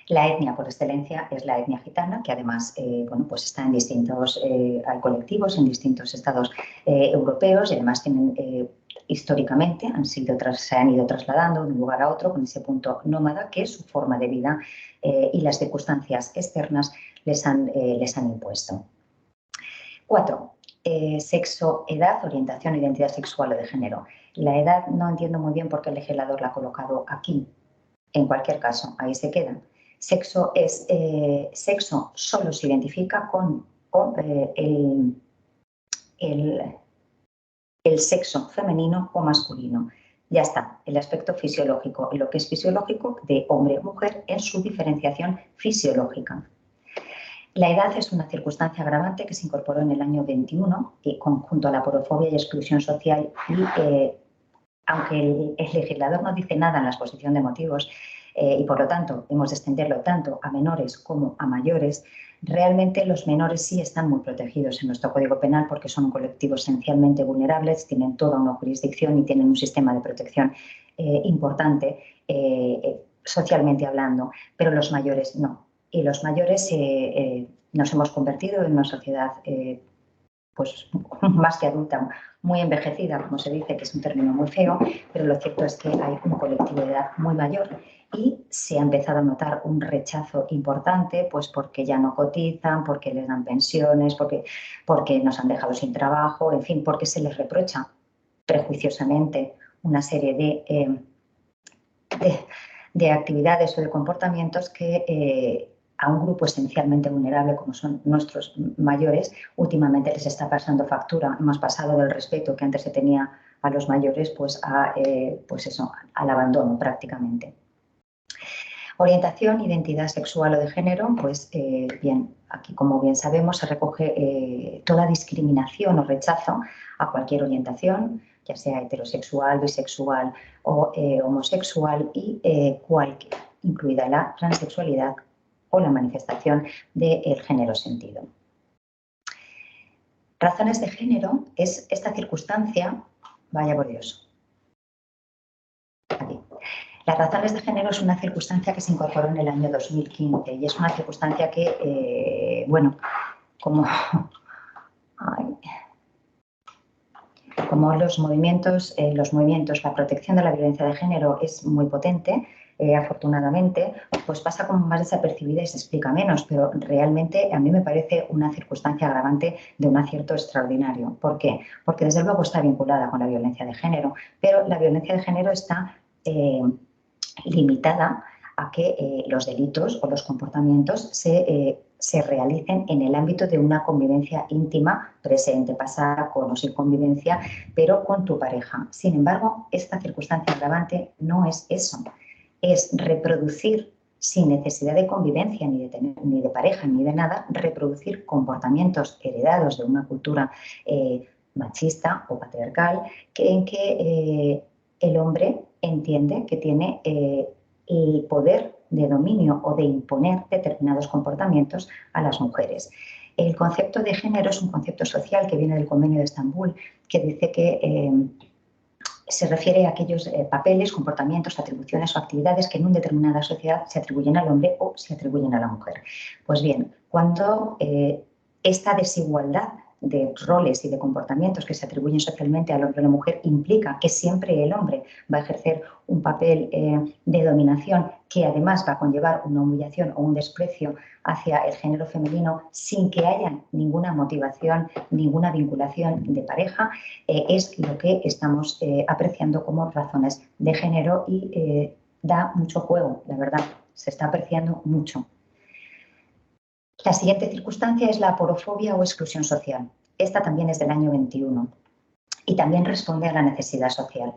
La etnia por excelencia es la etnia gitana, que además bueno, pues está en distintos hay colectivos en distintos estados europeos y además tienen históricamente se han ido trasladando de un lugar a otro con ese punto nómada que es su forma de vida y las circunstancias externas les han impuesto. 4. Sexo, edad, orientación, identidad sexual o de género. La edad no entiendo muy bien por qué el legislador la ha colocado aquí. En cualquier caso, ahí se queda. Sexo solo se identifica con el sexo femenino o masculino. Ya está, el aspecto fisiológico, lo que es fisiológico de hombre o mujer en su diferenciación fisiológica. La edad es una circunstancia agravante que se incorporó en el año 21 y junto a la porofobia y exclusión social y aunque el legislador no dice nada en la exposición de motivos y por lo tanto hemos de extenderlo tanto a menores como a mayores, realmente los menores sí están muy protegidos en nuestro Código Penal porque son un colectivo esencialmente vulnerables, tienen toda una jurisdicción y tienen un sistema de protección importante socialmente hablando, pero los mayores no. Y los mayores nos hemos convertido en una sociedad pues más que adulta, muy envejecida, como se dice, que es un término muy feo, pero lo cierto es que hay un colectivo de edad muy mayor y se ha empezado a notar un rechazo importante, pues porque ya no cotizan, porque les dan pensiones, porque nos han dejado sin trabajo, en fin, porque se les reprocha prejuiciosamente una serie de actividades o de comportamientos que a un grupo esencialmente vulnerable como son nuestros mayores, últimamente les está pasando factura. Hemos pasado del respeto que antes se tenía a los mayores pues al abandono prácticamente. Orientación, identidad sexual o de género, pues bien, aquí como bien sabemos se recoge toda discriminación o rechazo a cualquier orientación, ya sea heterosexual, bisexual o homosexual y incluida la transexualidad o la manifestación del género sentido. Razones de género es esta circunstancia, vaya por Dios, aquí. Las razones de género es una circunstancia que se incorporó en el año 2015 y es una circunstancia que, bueno, como los movimientos, la protección de la violencia de género es muy potente, afortunadamente, pues pasa como más desapercibida y se explica menos, pero realmente a mí me parece una circunstancia agravante de un acierto extraordinario. ¿Por qué? Porque desde luego está vinculada con la violencia de género, pero la violencia de género está limitada a que los delitos o los comportamientos se realicen en el ámbito de una convivencia íntima, presente, pasada, con o sin convivencia, pero con tu pareja. Sin embargo, esta circunstancia agravante no es eso, es reproducir sin necesidad de convivencia, ni de pareja, ni de nada, reproducir comportamientos heredados de una cultura machista o patriarcal en que el hombre entiende que tiene el poder de dominio o de imponer determinados comportamientos a las mujeres. El concepto de género es un concepto social que viene del Convenio de Estambul, que dice que se refiere a aquellos papeles, comportamientos, atribuciones o actividades que en una determinada sociedad se atribuyen al hombre o se atribuyen a la mujer. Pues bien, cuando esta desigualdad de roles y de comportamientos que se atribuyen socialmente al hombre o a la mujer implica que siempre el hombre va a ejercer un papel de dominación que además va a conllevar una humillación o un desprecio hacia el género femenino sin que haya ninguna motivación, ninguna vinculación de pareja, es lo que estamos apreciando como razones de género y da mucho juego, la verdad, se está apreciando mucho. La siguiente circunstancia es la aporofobia o exclusión social. Esta también es del año 21 y también responde a la necesidad social.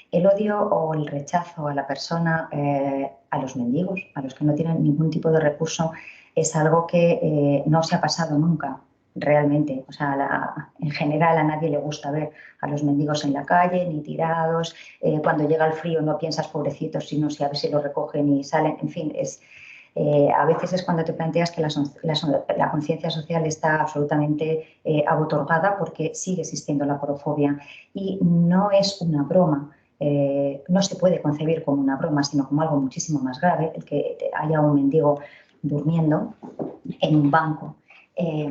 El odio o el rechazo a la persona, a los mendigos, a los que no tienen ningún tipo de recurso, es algo que no se ha pasado nunca realmente. O sea, en general a nadie le gusta ver a los mendigos en la calle, ni tirados. Cuando llega el frío no piensas pobrecitos, sino si a ver si lo recogen y salen. En fin, a veces es cuando te planteas que la conciencia social está absolutamente abotorgada porque sigue existiendo la porofobia y no es una broma. No se puede concebir como una broma, sino como algo muchísimo más grave, el que haya un mendigo durmiendo en un banco y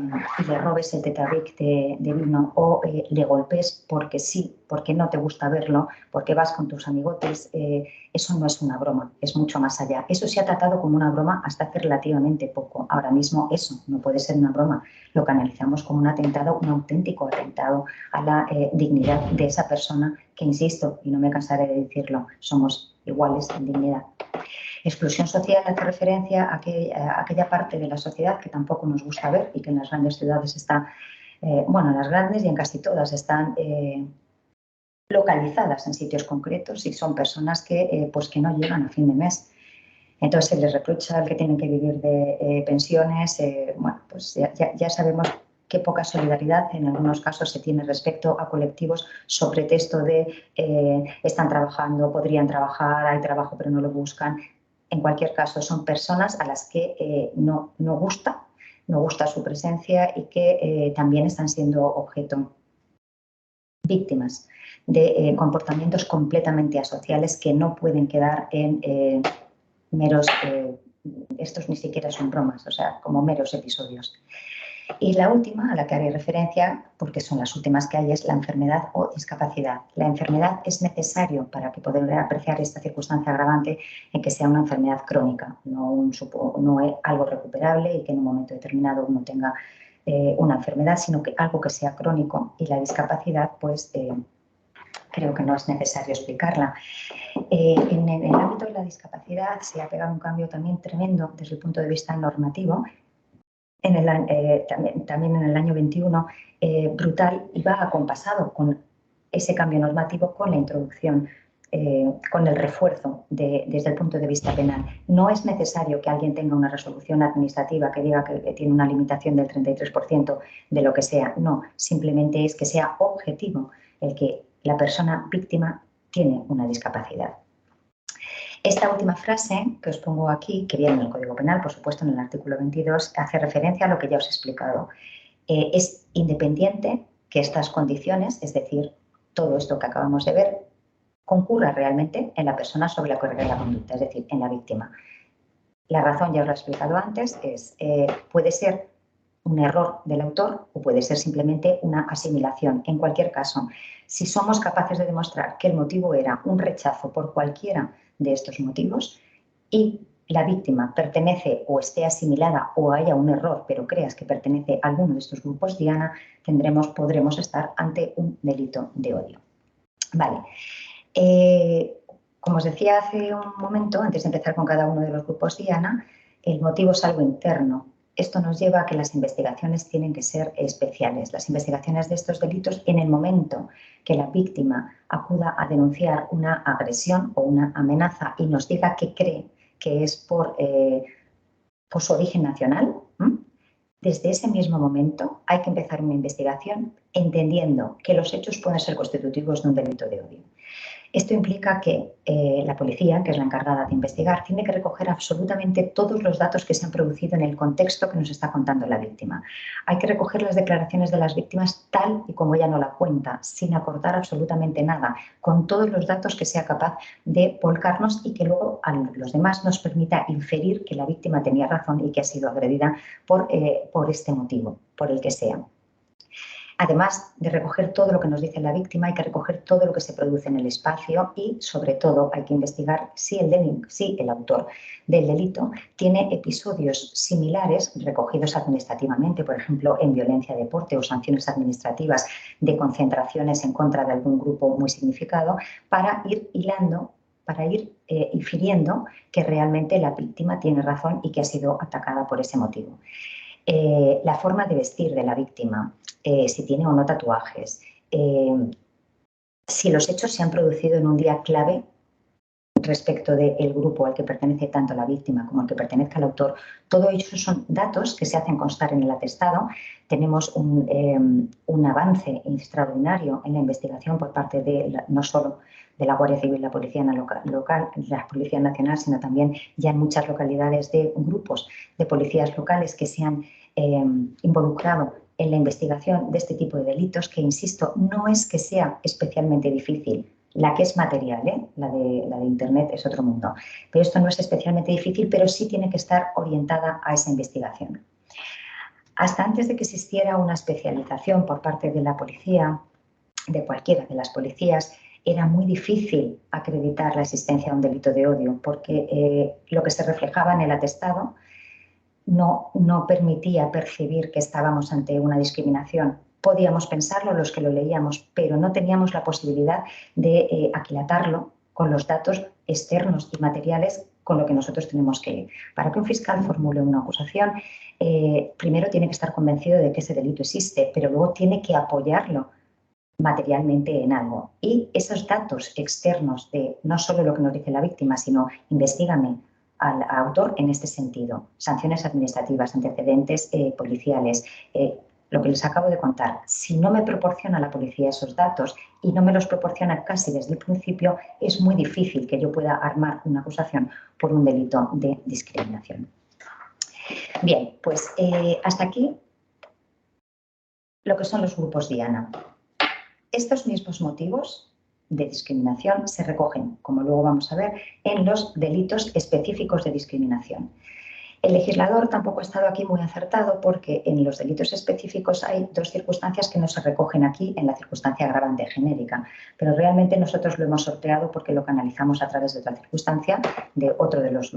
le robes el Tetrabric de vino o le golpes porque sí, porque no te gusta verlo, porque vas con tus amigotes, eso no es una broma, es mucho más allá. Eso se ha tratado como una broma hasta hace relativamente poco. Ahora mismo eso no puede ser una broma. Lo canalizamos como un atentado, un auténtico atentado a la dignidad de esa persona que, insisto, y no me cansaré de decirlo, somos iguales en dignidad. Exclusión social hace referencia a aquella parte de la sociedad que tampoco nos gusta ver y que en las grandes ciudades está, bueno, en las grandes y en casi todas están localizadas en sitios concretos y son personas pues que no llegan a fin de mes. Entonces se les reprocha el que tienen que vivir de pensiones. Bueno, pues ya sabemos qué poca solidaridad en algunos casos se tiene respecto a colectivos sobre texto de están trabajando, podrían trabajar, hay trabajo pero no lo buscan. En cualquier caso, son personas a las que no gusta su presencia y que también están siendo objeto, víctimas de comportamientos completamente asociales que no pueden quedar en meros, estos ni siquiera son bromas, o sea, como meros episodios. Y la última, a la que haré referencia, porque son las últimas que hay, es la enfermedad o discapacidad. La enfermedad es necesario para que poder apreciar esta circunstancia agravante en que sea una enfermedad crónica, no es algo recuperable y que en un momento determinado uno tenga una enfermedad, sino que algo que sea crónico. Y la discapacidad, pues creo que no es necesario explicarla. En el ámbito de la discapacidad se ha pegado un cambio también tremendo desde el punto de vista normativo. También en el año 21, brutal, y va acompasado con ese cambio normativo con la introducción, con el refuerzo desde el punto de vista penal. No es necesario que alguien tenga una resolución administrativa que diga que tiene una limitación del 33% de lo que sea. No, simplemente es que sea objetivo el que la persona víctima tiene una discapacidad. Esta última frase que os pongo aquí, que viene en el Código Penal, por supuesto en el artículo 22, hace referencia a lo que ya os he explicado. Es independiente que estas condiciones, es decir, todo esto que acabamos de ver, concurra realmente en la persona sobre la que recae la conducta, es decir, en la víctima. La razón, ya os lo he explicado antes, puede ser un error del autor o puede ser simplemente una asimilación. En cualquier caso, si somos capaces de demostrar que el motivo era un rechazo por cualquiera de estos motivos y la víctima pertenece o esté asimilada o haya un error, pero creas que pertenece a alguno de estos grupos, Diana, podremos estar ante un delito de odio. Vale. Como os decía hace un momento, antes de empezar con cada uno de los grupos Diana, el motivo es algo interno. Esto nos lleva a que las investigaciones tienen que ser especiales. Las investigaciones de estos delitos, en el momento que la víctima acuda a denunciar una agresión o una amenaza y nos diga que cree que es por su origen nacional, desde ese mismo momento hay que empezar una investigación entendiendo que los hechos pueden ser constitutivos de un delito de odio. Esto implica que la policía, que es la encargada de investigar, tiene que recoger absolutamente todos los datos que se han producido en el contexto que nos está contando la víctima. Hay que recoger las declaraciones de las víctimas tal y como ella no la cuenta, sin acortar absolutamente nada, con todos los datos que sea capaz de volcarnos y que luego a los demás nos permita inferir que la víctima tenía razón y que ha sido agredida por este motivo, por el que sea. Además de recoger todo lo que nos dice la víctima, hay que recoger todo lo que se produce en el espacio y, sobre todo, hay que investigar si el autor del delito tiene episodios similares recogidos administrativamente, por ejemplo, en violencia, deporte o sanciones administrativas de concentraciones en contra de algún grupo muy significado, para ir hilando, para ir infiriendo que realmente la víctima tiene razón y que ha sido atacada por ese motivo. La forma de vestir de la víctima, si tiene o no tatuajes, si los hechos se han producido en un día clave respecto del grupo al que pertenece tanto la víctima como el que pertenezca al autor. Todo ello son datos que se hacen constar en el atestado. Tenemos un avance extraordinario en la investigación por parte de no solo de la Guardia Civil, la Policía Local, la Policía Nacional, sino también ya en muchas localidades de grupos de policías locales que se han involucrado en la investigación de este tipo de delitos, que, insisto, no es que sea especialmente difícil. La que es material, la de Internet, es otro mundo. Pero esto no es especialmente difícil, pero sí tiene que estar orientada a esa investigación. Hasta antes de que existiera una especialización por parte de la policía, de cualquiera de las policías, era muy difícil acreditar la existencia de un delito de odio, porque lo que se reflejaba en el atestado no permitía percibir que estábamos ante una discriminación. Podíamos pensarlo los que lo leíamos, pero no teníamos la posibilidad de aquilatarlo con los datos externos y materiales con lo que nosotros tenemos que ir. Para que un fiscal formule una acusación, primero tiene que estar convencido de que ese delito existe, pero luego tiene que apoyarlo materialmente en algo. Y esos datos externos de no solo lo que nos dice la víctima, sino investígame al autor en este sentido. Sanciones administrativas, antecedentes policiales, lo que les acabo de contar. Si no me proporciona la policía esos datos y no me los proporciona casi desde el principio, es muy difícil que yo pueda armar una acusación por un delito de discriminación. Bien, pues hasta aquí lo que son los grupos Diana. Estos mismos motivos de discriminación se recogen, como luego vamos a ver, en los delitos específicos de discriminación. El legislador tampoco ha estado aquí muy acertado porque en los delitos específicos hay dos circunstancias que no se recogen aquí en la circunstancia agravante genérica, pero realmente nosotros lo hemos sorteado porque lo canalizamos a través de otra circunstancia, de otro de los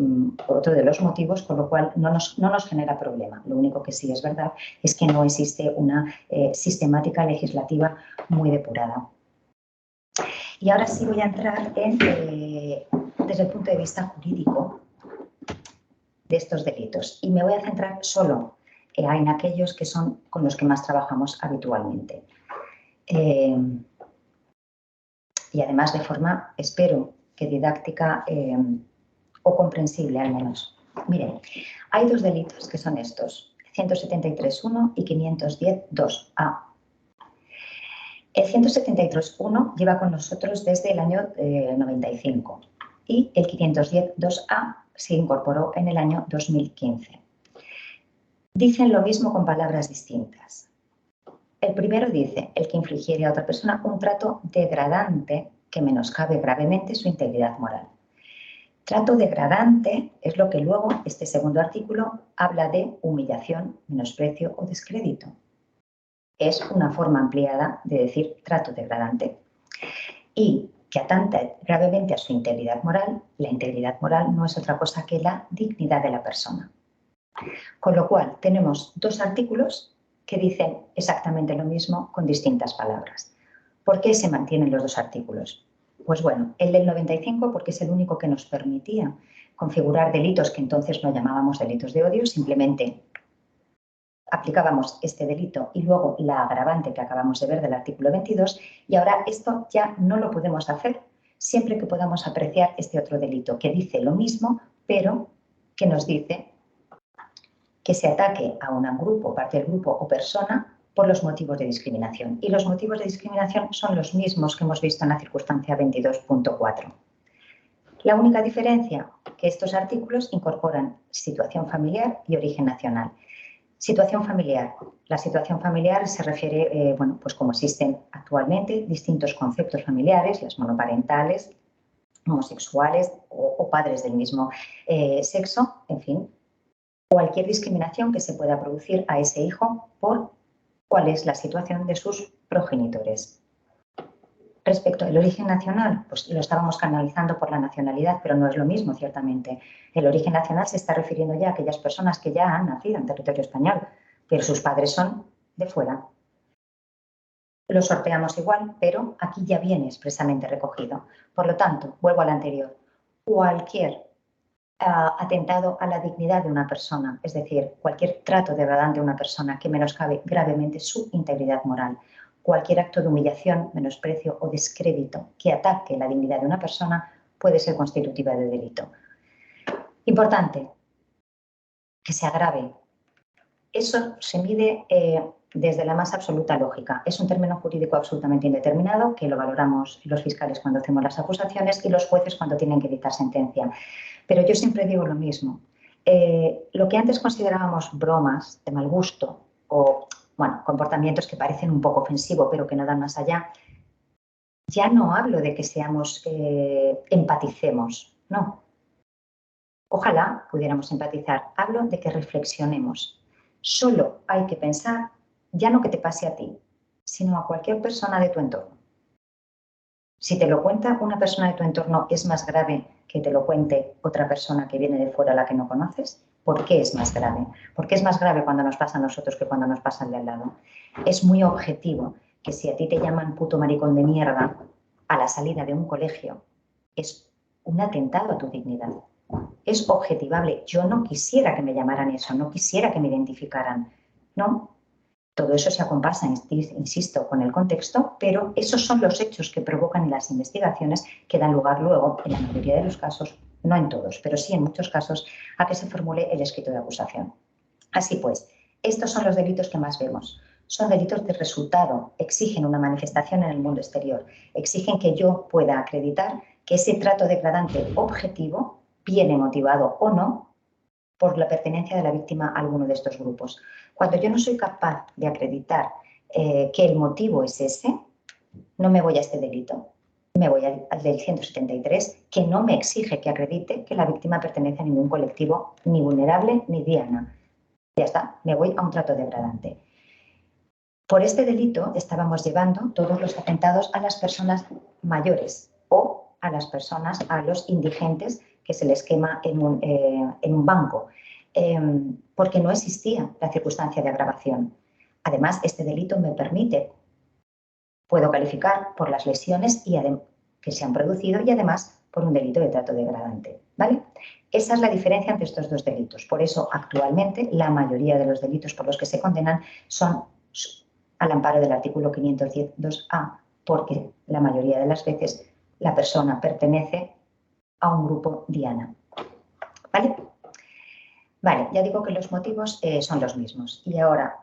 motivos, con lo cual no nos genera problema. Lo único que sí es verdad es que no existe una sistemática legislativa muy depurada. Y ahora sí voy a entrar desde el punto de vista jurídico de estos delitos y me voy a centrar solo en aquellos que son con los que más trabajamos habitualmente. Y además de forma, espero que didáctica o comprensible al menos. Miren, hay dos delitos que son estos, 173.1 y 510.2a. El 173.1 lleva con nosotros desde el año 95 y el 510.2a se incorporó en el año 2015. Dicen lo mismo con palabras distintas. El primero dice, el que infligiere a otra persona un trato degradante que menoscabe gravemente su integridad moral. Trato degradante es lo que luego este segundo artículo habla de humillación, menosprecio o descrédito. Es una forma ampliada de decir trato degradante. Y que atenta gravemente a su integridad moral, la integridad moral no es otra cosa que la dignidad de la persona. Con lo cual, tenemos dos artículos que dicen exactamente lo mismo con distintas palabras. ¿Por qué se mantienen los dos artículos? Pues bueno, el del 95 porque es el único que nos permitía configurar delitos que entonces no llamábamos delitos de odio, simplemente aplicábamos este delito y luego la agravante que acabamos de ver del artículo 22 y ahora esto ya no lo podemos hacer siempre que podamos apreciar este otro delito que dice lo mismo, pero que nos dice que se ataque a un grupo, parte del grupo o persona por los motivos de discriminación. Y los motivos de discriminación son los mismos que hemos visto en la circunstancia 22.4. La única diferencia que estos artículos incorporan situación familiar y origen nacional. Situación familiar. La situación familiar se refiere, pues como existen actualmente distintos conceptos familiares, las monoparentales, homosexuales o padres del mismo sexo, en fin, cualquier discriminación que se pueda producir a ese hijo por cuál es la situación de sus progenitores. Respecto al origen nacional, pues lo estábamos canalizando por la nacionalidad, pero no es lo mismo, ciertamente. El origen nacional se está refiriendo ya a aquellas personas que ya han nacido en territorio español, pero sus padres son de fuera. Lo sorteamos igual, pero aquí ya viene expresamente recogido. Por lo tanto, vuelvo al anterior, cualquier atentado a la dignidad de una persona, es decir, cualquier trato degradante de una persona que menoscabe gravemente su integridad moral, cualquier acto de humillación, menosprecio o descrédito que ataque la dignidad de una persona puede ser constitutiva de delito. Importante, que se agrave. Eso se mide desde la más absoluta lógica. Es un término jurídico absolutamente indeterminado que lo valoramos los fiscales cuando hacemos las acusaciones y los jueces cuando tienen que dictar sentencia. Pero yo siempre digo lo mismo. Lo que antes considerábamos bromas de mal gusto o bueno, comportamientos que parecen un poco ofensivos pero que no dan más allá, ya no hablo de que empaticemos, no. Ojalá pudiéramos empatizar. Hablo de que reflexionemos. Solo hay que pensar, ya no que te pase a ti, sino a cualquier persona de tu entorno. Si te lo cuenta una persona de tu entorno, ¿es más grave que te lo cuente otra persona que viene de fuera a la que no conoces? ¿Por qué es más grave? ¿Por qué es más grave cuando nos pasa a nosotros que cuando nos pasa al de al lado? Es muy objetivo que si a ti te llaman puto maricón de mierda a la salida de un colegio, es un atentado a tu dignidad. Es objetivable. Yo no quisiera que me llamaran eso, no quisiera que me identificaran. No. Todo eso se acompasa, insisto, con el contexto, pero esos son los hechos que provocan en las investigaciones que dan lugar luego, en la mayoría de los casos, no en todos, pero sí en muchos casos, a que se formule el escrito de acusación. Así pues, estos son los delitos que más vemos. Son delitos de resultado, exigen una manifestación en el mundo exterior, exigen que yo pueda acreditar que ese trato degradante objetivo viene motivado o no por la pertenencia de la víctima a alguno de estos grupos. Cuando yo no soy capaz de acreditar que el motivo es ese, no me voy a este delito. Me voy al del 173, que no me exige que acredite que la víctima pertenece a ningún colectivo, ni vulnerable ni diana. Ya está, me voy a un trato degradante. Por este delito estábamos llevando todos los atentados a las personas mayores o a las personas, a los indigentes que se les quema en un banco, porque no existía la circunstancia de agravación. Además, este delito me permite, puedo calificar por las lesiones que se han producido y además por un delito de trato degradante, ¿vale? Esa es la diferencia entre estos dos delitos. Por eso, actualmente, la mayoría de los delitos por los que se condenan son al amparo del artículo 510.2a, porque la mayoría de las veces la persona pertenece a un grupo diana. ¿Vale? Vale, ya digo que los motivos son los mismos. Y ahora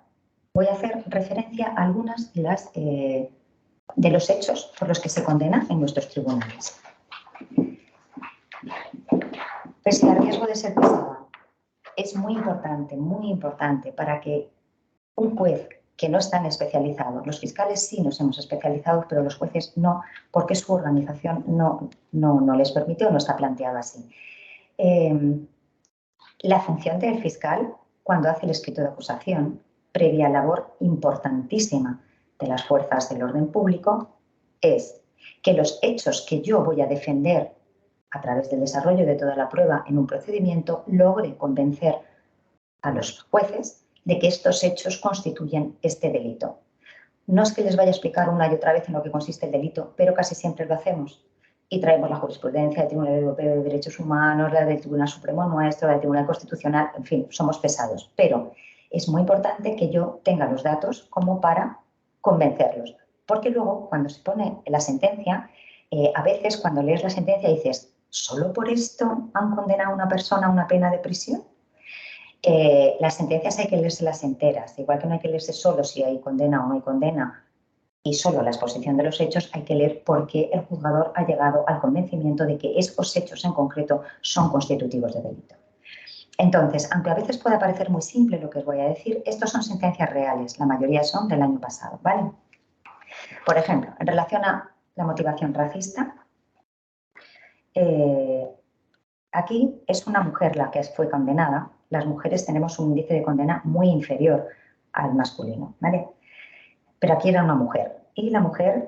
voy a hacer referencia a algunas de los hechos por los que se condena en nuestros tribunales. Pese al riesgo de ser pesada, es muy importante para que un juez que no están especializados, los fiscales sí nos hemos especializado, pero los jueces no, porque su organización no les permite o no está planteada así. La función del fiscal, cuando hace el escrito de acusación, previa labor importantísima de las fuerzas del orden público, es que los hechos que yo voy a defender a través del desarrollo de toda la prueba en un procedimiento logre convencer a los jueces de que estos hechos constituyen este delito. No es que les vaya a explicar una y otra vez en lo que consiste el delito, pero casi siempre lo hacemos. Y traemos la jurisprudencia del Tribunal Europeo de Derechos Humanos, la del Tribunal Supremo nuestro, la del Tribunal Constitucional, en fin, somos pesados. Pero es muy importante que yo tenga los datos como para convencerlos. Porque luego, cuando se pone la sentencia, a veces cuando lees la sentencia dices, ¿solo por esto han condenado a una persona a una pena de prisión? Las sentencias hay que leérselas enteras, igual que no hay que leerse solo si hay condena o no hay condena y solo la exposición de los hechos, hay que leer por qué el juzgador ha llegado al convencimiento de que esos hechos en concreto son constitutivos de delito. Entonces, aunque a veces pueda parecer muy simple lo que os voy a decir, estos son sentencias reales, la mayoría son del año pasado, ¿vale? Por ejemplo, en relación a la motivación racista, aquí es una mujer la que fue condenada. Las mujeres tenemos un índice de condena muy inferior al masculino, ¿vale? Pero aquí era una mujer. Y la mujer,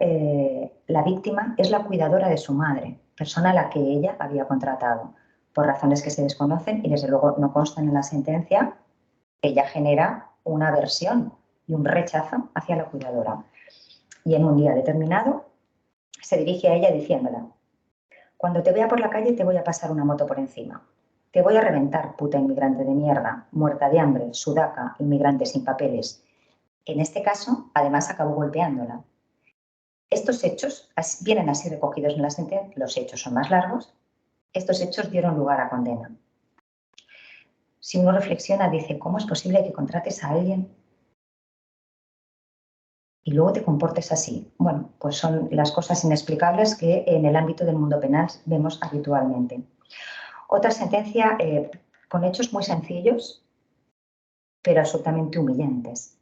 la víctima, es la cuidadora de su madre, persona a la que ella había contratado. Por razones que se desconocen y desde luego no constan en la sentencia, ella genera una aversión y un rechazo hacia la cuidadora. Y en un día determinado se dirige a ella diciéndola: cuando te vea por la calle te voy a pasar una moto por encima. Te voy a reventar, puta inmigrante de mierda, muerta de hambre, sudaca, inmigrante sin papeles. En este caso, además, acabó golpeándola. Estos hechos vienen así recogidos en la sentencia. Los hechos son más largos, Estos hechos dieron lugar a condena. Si uno reflexiona, dice, ¿cómo es posible que contrates a alguien y luego te comportes así? Bueno, pues son las cosas inexplicables que en el ámbito del mundo penal vemos habitualmente. Otra sentencia con hechos muy sencillos, pero absolutamente humillantes.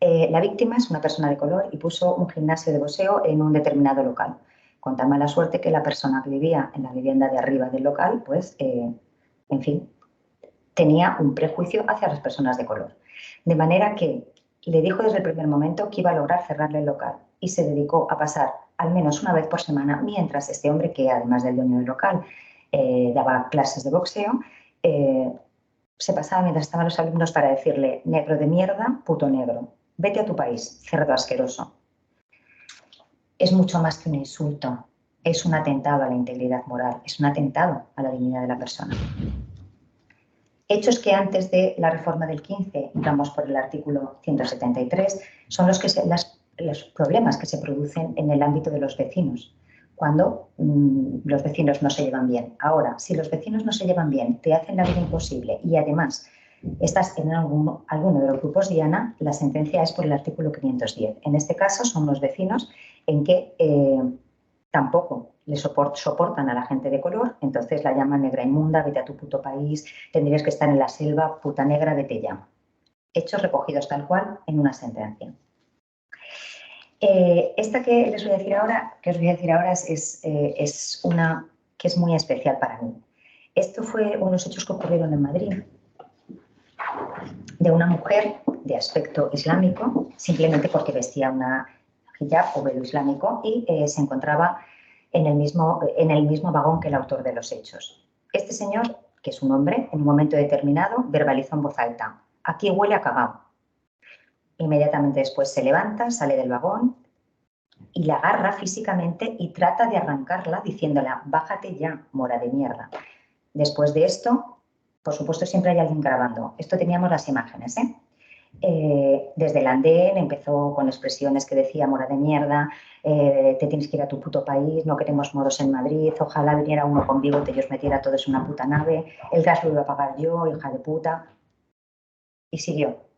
La víctima es una persona de color y puso un gimnasio de boxeo en un determinado local, con tan mala suerte que la persona que vivía en la vivienda de arriba del local, pues, en fin, tenía un prejuicio hacia las personas de color. De manera que le dijo desde el primer momento que iba a lograr cerrarle el local y se dedicó a pasar al menos una vez por semana, mientras este hombre, que además del dueño del local daba clases de boxeo, se pasaba mientras estaban los alumnos para decirle: negro de mierda, puto negro, vete a tu país, cerdo asqueroso. Es mucho más que un insulto, es un atentado a la integridad moral, es un atentado a la dignidad de la persona. Hechos que antes de la reforma del 15, vamos por el artículo 173, son los problemas que se producen en el ámbito de los vecinos, cuando los vecinos no se llevan bien. Ahora, si los vecinos no se llevan bien, te hacen la vida imposible y además estás en alguno de los grupos Diana, la sentencia es por el artículo 510. En este caso son los vecinos en que tampoco le soportan a la gente de color, entonces la llaman negra inmunda, vete a tu puto país, tendrías que estar en la selva, puta negra, vete ya. Hechos recogidos tal cual en una sentencia. Esta que os voy a decir ahora, es una que es muy especial para mí. Esto fue unos hechos que ocurrieron en Madrid, de una mujer de aspecto islámico, simplemente porque vestía una hijab o velo islámico y se encontraba en el mismo vagón que el autor de los hechos. Este señor, que es un hombre, en un momento determinado verbalizó en voz alta: aquí huele a cagao. Inmediatamente después se levanta, sale del vagón y la agarra físicamente y trata de arrancarla diciéndola: bájate ya, mora de mierda. Después de esto, por supuesto, siempre hay alguien grabando. Esto teníamos las imágenes, ¿eh? Desde el andén empezó con expresiones que decía: mora de mierda, te tienes que ir a tu puto país, no queremos moros en Madrid, ojalá viniera uno con bigote y os metiera a todos en una puta nave, el gas lo iba a pagar yo, hija de puta. Y siguió.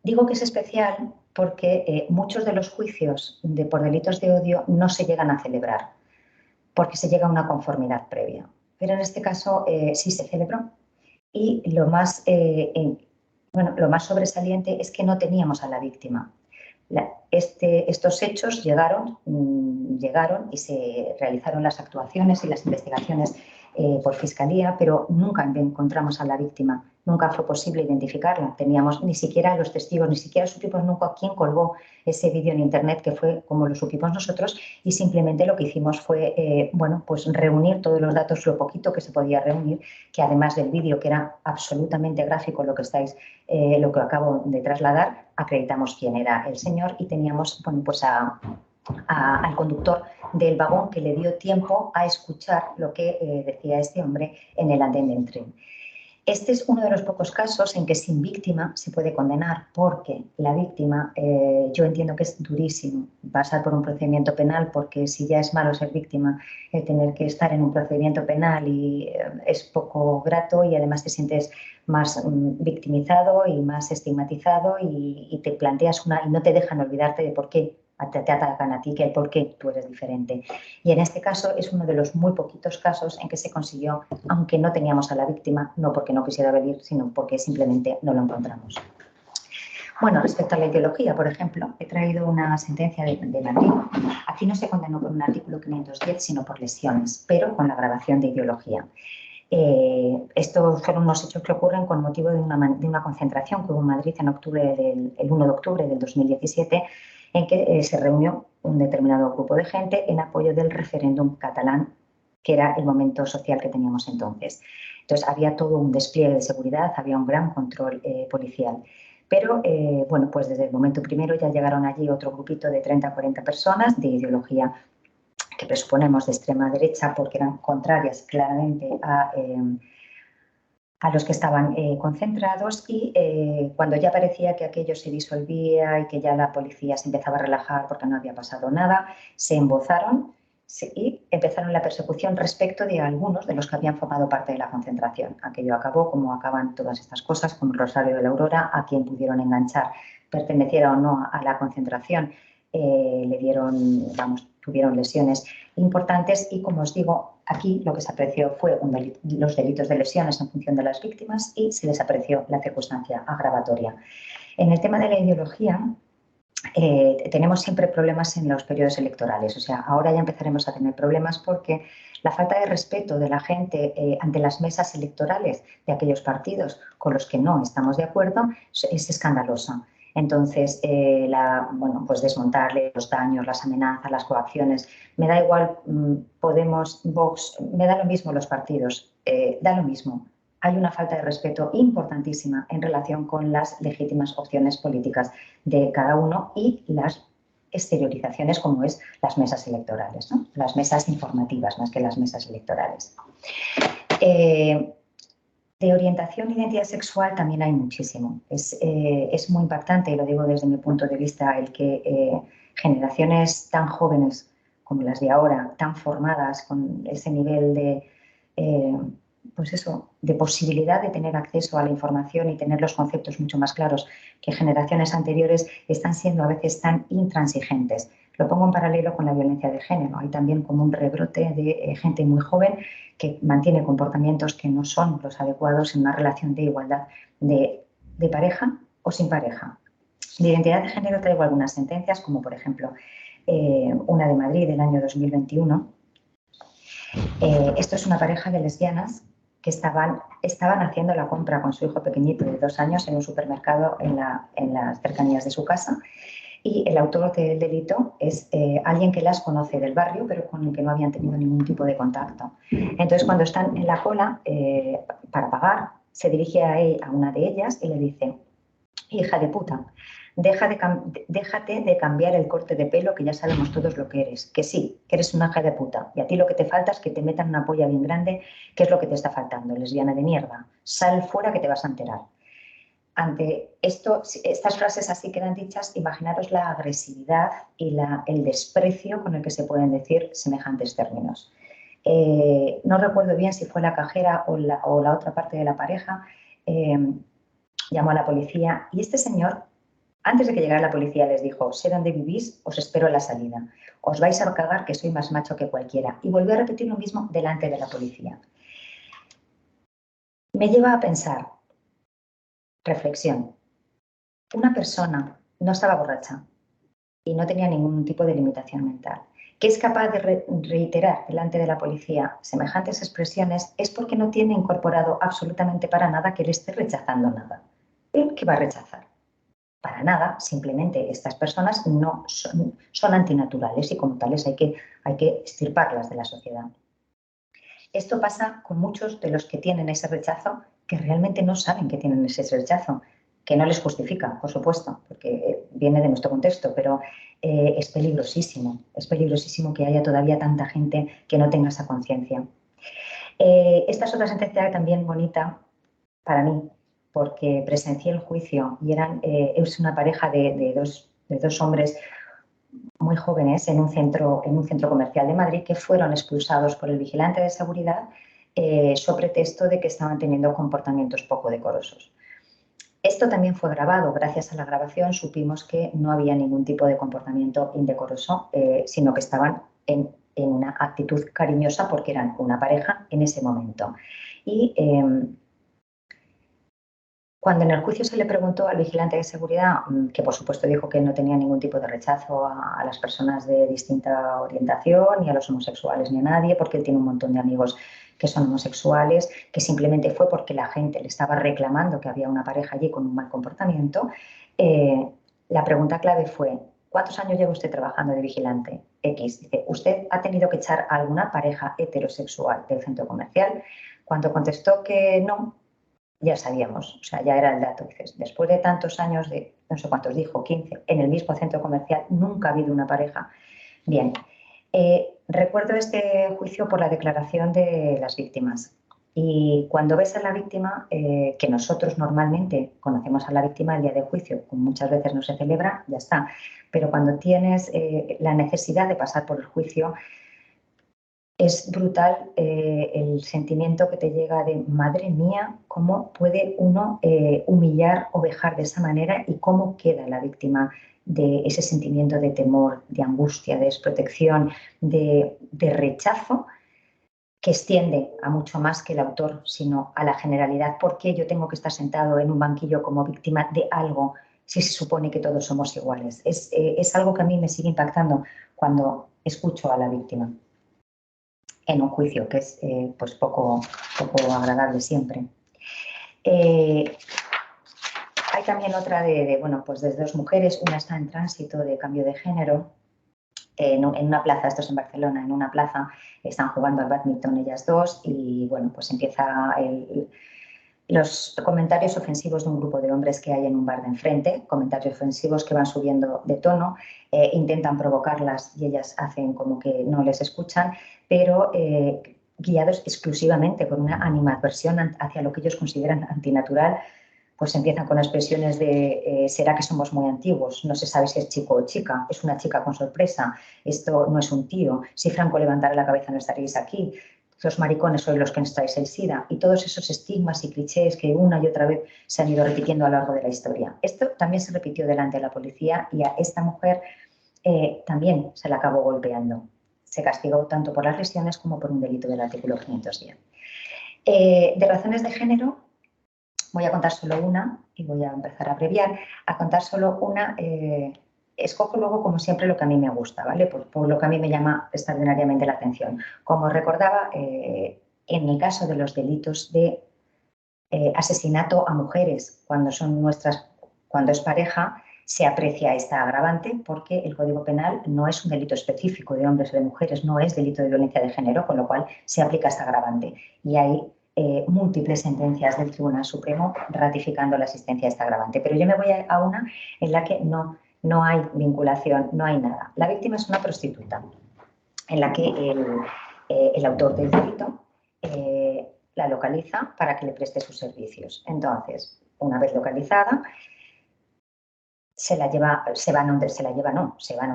Digo que es especial porque muchos de los juicios por delitos de odio no se llegan a celebrar, porque se llega a una conformidad previa. Pero en este caso sí se celebró. Y lo más sobresaliente es que no teníamos a la víctima. Estos hechos llegaron y se realizaron las actuaciones y las investigaciones por fiscalía, pero nunca encontramos a la víctima, nunca fue posible identificarla. Teníamos ni siquiera los testigos, ni siquiera supimos nunca quién colgó ese vídeo en internet, que fue como lo supimos nosotros, y simplemente lo que hicimos fue pues reunir todos los datos, lo poquito que se podía reunir, que además del vídeo, que era absolutamente gráfico lo que acabo de trasladar, acreditamos quién era el señor y teníamos pues al conductor del vagón, que le dio tiempo a escuchar lo que decía este hombre en el andén del tren. Este es uno de los pocos casos en que sin víctima se puede condenar, porque la víctima, yo entiendo que es durísimo pasar por un procedimiento penal, porque si ya es malo ser víctima, tener que estar en un procedimiento penal es poco grato, y además te sientes más victimizado y más estigmatizado y te planteas y no te dejan olvidarte de por qué te atacan a ti, que el por qué tú eres diferente. Y en este caso es uno de los muy poquitos casos en que se consiguió, aunque no teníamos a la víctima, no porque no quisiera venir, sino porque simplemente no lo encontramos. Bueno, respecto a la ideología, por ejemplo, he traído una sentencia de Madrid. Aquí no se condenó por un artículo 510, sino por lesiones, pero con la agravación de ideología. Estos fueron unos hechos que ocurren con motivo de una concentración que hubo en Madrid el 1 de octubre del 2017, en que se reunió un determinado grupo de gente en apoyo del referéndum catalán, que era el momento social que teníamos entonces. Entonces había todo un despliegue de seguridad, había un gran control policial. Pero, pues desde el momento primero ya llegaron allí otro grupito de 30 a 40 personas de ideología que presuponemos de extrema derecha, porque eran contrarias claramente a los que estaban concentrados, y cuando ya parecía que aquello se disolvía y que ya la policía se empezaba a relajar porque no había pasado nada, se embozaron, Sí, y empezaron la persecución respecto de algunos de los que habían formado parte de la concentración. Aquello acabó como acaban todas estas cosas, como Rosario de la Aurora, a quien pudieron enganchar, perteneciera o no a la concentración, le dieron, vamos, tuvieron lesiones importantes y, como os digo, aquí lo que se apreció fue los delitos de lesiones en función de las víctimas y se les apreció la circunstancia agravatoria. En el tema de la ideología, tenemos siempre problemas en los periodos electorales. O sea, ahora ya empezaremos a tener problemas porque la falta de respeto de la gente ante las mesas electorales de aquellos partidos con los que no estamos de acuerdo es escandalosa. Entonces, bueno, pues desmontarle los daños, las amenazas, las coacciones, me da igual Podemos, Vox, me da lo mismo los partidos, da lo mismo. Hay una falta de respeto importantísima en relación con las legítimas opciones políticas de cada uno y las exteriorizaciones como es las mesas electorales, ¿no? Las mesas informativas más que las mesas electorales. De orientación e identidad sexual también hay muchísimo. Es muy impactante, y lo digo desde mi punto de vista, el que generaciones tan jóvenes como las de ahora, tan formadas con ese nivel de, pues eso, de posibilidad de tener acceso a la información y tener los conceptos mucho más claros que generaciones anteriores, están siendo a veces tan intransigentes. Lo pongo en paralelo con la violencia de género. Hay también como un rebrote de gente muy joven que mantiene comportamientos que no son los adecuados en una relación de igualdad de pareja o sin pareja. De identidad de género traigo algunas sentencias, como por ejemplo una de Madrid del año 2021. Esto es una pareja de lesbianas que estaban haciendo la compra con su hijo pequeñito de 2 años en un supermercado en las cercanías de su casa. Y el autor del delito es alguien que las conoce del barrio, pero con el que no habían tenido ningún tipo de contacto. Entonces, cuando están en la cola para pagar, se dirige a una de ellas y le dice: hija de puta, déjate de cambiar el corte de pelo, que ya sabemos todos lo que eres. Que sí, que eres una hija de puta. Y a ti lo que te falta es que te metan una polla bien grande, que es lo que te está faltando, lesbiana de mierda. Sal fuera que te vas a enterar. Ante estas frases así quedan dichas, imaginaros la agresividad y el desprecio con el que se pueden decir semejantes términos. No recuerdo bien si fue la cajera o la otra parte de la pareja, llamó a la policía y este señor, antes de que llegara la policía, les dijo: sé dónde vivís, os espero a la salida, os vais a cagar que soy más macho que cualquiera. Y volvió a repetir lo mismo delante de la policía. Me lleva a pensar, reflexión, una persona no estaba borracha y no tenía ningún tipo de limitación mental, que es capaz de reiterar delante de la policía semejantes expresiones, es porque no tiene incorporado absolutamente para nada que le esté rechazando nada. ¿El que va a rechazar? Para nada, simplemente estas personas no son antinaturales y como tales hay que extirparlas de la sociedad. Esto pasa con muchos de los que tienen ese rechazo, que realmente no saben que tienen ese rechazo, que no les justifica, por supuesto, porque viene de nuestro contexto, pero es peligrosísimo que haya todavía tanta gente que no tenga esa conciencia. Esta es otra sentencia también bonita para mí, porque presencié el juicio y es una pareja de dos hombres muy jóvenes en un centro comercial de Madrid que fueron expulsados por el vigilante de seguridad sobre pretexto de que estaban teniendo comportamientos poco decorosos. Esto también fue grabado. Gracias a la grabación supimos que no había ningún tipo de comportamiento indecoroso, sino que estaban en una actitud cariñosa porque eran una pareja en ese momento. Y cuando en el juicio se le preguntó al vigilante de seguridad, que por supuesto dijo que no tenía ningún tipo de rechazo a las personas de distinta orientación, ni a los homosexuales, ni a nadie, porque él tiene un montón de amigos que son homosexuales, que simplemente fue porque la gente le estaba reclamando que había una pareja allí con un mal comportamiento, la pregunta clave fue: ¿cuántos años lleva usted trabajando de vigilante? X. Dice: ¿usted ha tenido que echar a alguna pareja heterosexual del centro comercial? Cuando contestó que no, ya sabíamos, o sea, ya era el dato. Dices, después de tantos años de, no sé cuántos dijo, 15, en el mismo centro comercial, nunca ha habido una pareja. Bien, recuerdo este juicio por la declaración de las víctimas. Y cuando ves a la víctima, que nosotros normalmente conocemos a la víctima el día de juicio, como muchas veces no se celebra, ya está. Pero cuando tienes la necesidad de pasar por el juicio, Es brutal el sentimiento que te llega de, madre mía, cómo puede uno humillar o vejar de esa manera y cómo queda la víctima de ese sentimiento de temor, de angustia, de desprotección, de rechazo, que extiende a mucho más que el autor, sino a la generalidad. ¿Por qué yo tengo que estar sentado en un banquillo como víctima de algo si se supone que todos somos iguales? Es algo que a mí me sigue impactando cuando escucho a la víctima en un juicio, que es pues poco agradable siempre. Hay también otra bueno, pues de dos mujeres, una está en tránsito de cambio de género, en una plaza, esto es en Barcelona, en una plaza están jugando al bádminton ellas dos y bueno, pues empieza los comentarios ofensivos de un grupo de hombres que hay en un bar de enfrente, comentarios ofensivos que van subiendo de tono, intentan provocarlas y ellas hacen como que no les escuchan, pero guiados exclusivamente por una animadversión hacia lo que ellos consideran antinatural, pues empiezan con expresiones de ¿será que somos muy antiguos? No se sabe si es chico o chica, es una chica con sorpresa, esto no es un tío, si Franco levantara la cabeza no estaréis aquí, los maricones sois los que nos traéis el SIDA, y todos esos estigmas y clichés que una y otra vez se han ido repitiendo a lo largo de la historia. Esto también se repitió delante de la policía y a esta mujer también se la acabó golpeando. Se castigó tanto por las lesiones como por un delito del artículo 510. De razones de género, voy a contar solo una y voy a empezar a abreviar. A contar solo una, escojo luego, como siempre, lo que a mí me gusta, ¿vale? Por lo que a mí me llama extraordinariamente la atención. Como recordaba, en el caso de los delitos de asesinato a mujeres cuando es pareja, se aprecia esta agravante porque el Código Penal no es un delito específico de hombres o de mujeres, no es delito de violencia de género, con lo cual se aplica esta agravante. Y hay múltiples sentencias del Tribunal Supremo ratificando la existencia de esta agravante. Pero yo me voy a una en la que no hay vinculación, no hay nada. La víctima es una prostituta, en la que el autor del delito la localiza para que le preste sus servicios. Entonces, una vez localizada, se van a un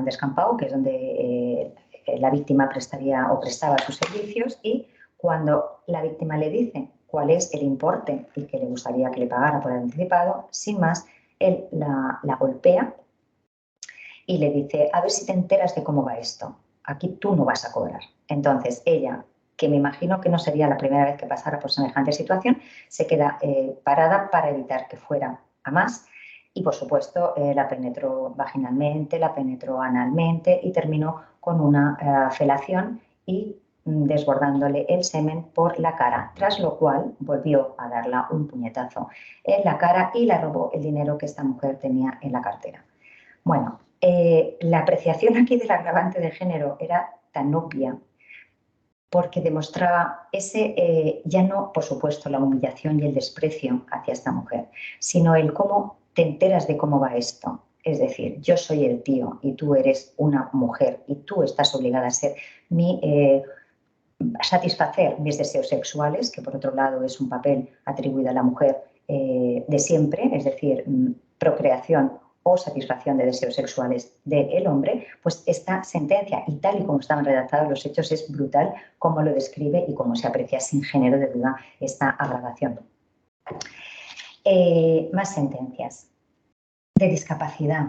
descampado, que es donde la víctima prestaría o prestaba sus servicios, y cuando la víctima le dice cuál es el importe y que le gustaría que le pagara por el anticipado, sin más, él la golpea y le dice, a ver si te enteras de cómo va esto. Aquí tú no vas a cobrar. Entonces ella, que me imagino que no sería la primera vez que pasara por semejante situación, se queda parada para evitar que fuera a más y, por supuesto, la penetró vaginalmente, la penetró analmente y terminó con una felación y desbordándole el semen por la cara, tras lo cual volvió a darle un puñetazo en la cara y le robó el dinero que esta mujer tenía en la cartera. Bueno, la apreciación aquí del agravante de género era tan obvia porque demostraba ya no, por supuesto, la humillación y el desprecio hacia esta mujer, sino el cómo te enteras de cómo va esto. Es decir, yo soy el tío y tú eres una mujer y tú estás obligada a ser satisfacer mis deseos sexuales, que por otro lado es un papel atribuido a la mujer de siempre, es decir, procreación o satisfacción de deseos sexuales del hombre, pues esta sentencia, y tal y como estaban redactados los hechos, es brutal cómo lo describe y cómo se aprecia sin género de duda esta agravación. Más sentencias. De discapacidad.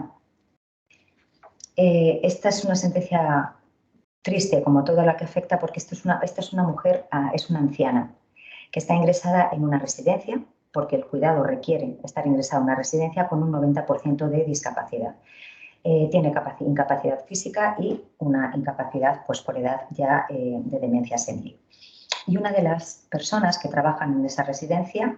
Esta es una sentencia triste, como toda la que afecta, porque esta es una mujer, es una anciana, que está ingresada en una residencia, porque el cuidado requiere estar ingresada en una residencia con un 90% de discapacidad. Tiene incapacidad física y una incapacidad, pues por edad ya de demencia senil. Y una de las personas que trabajan en esa residencia,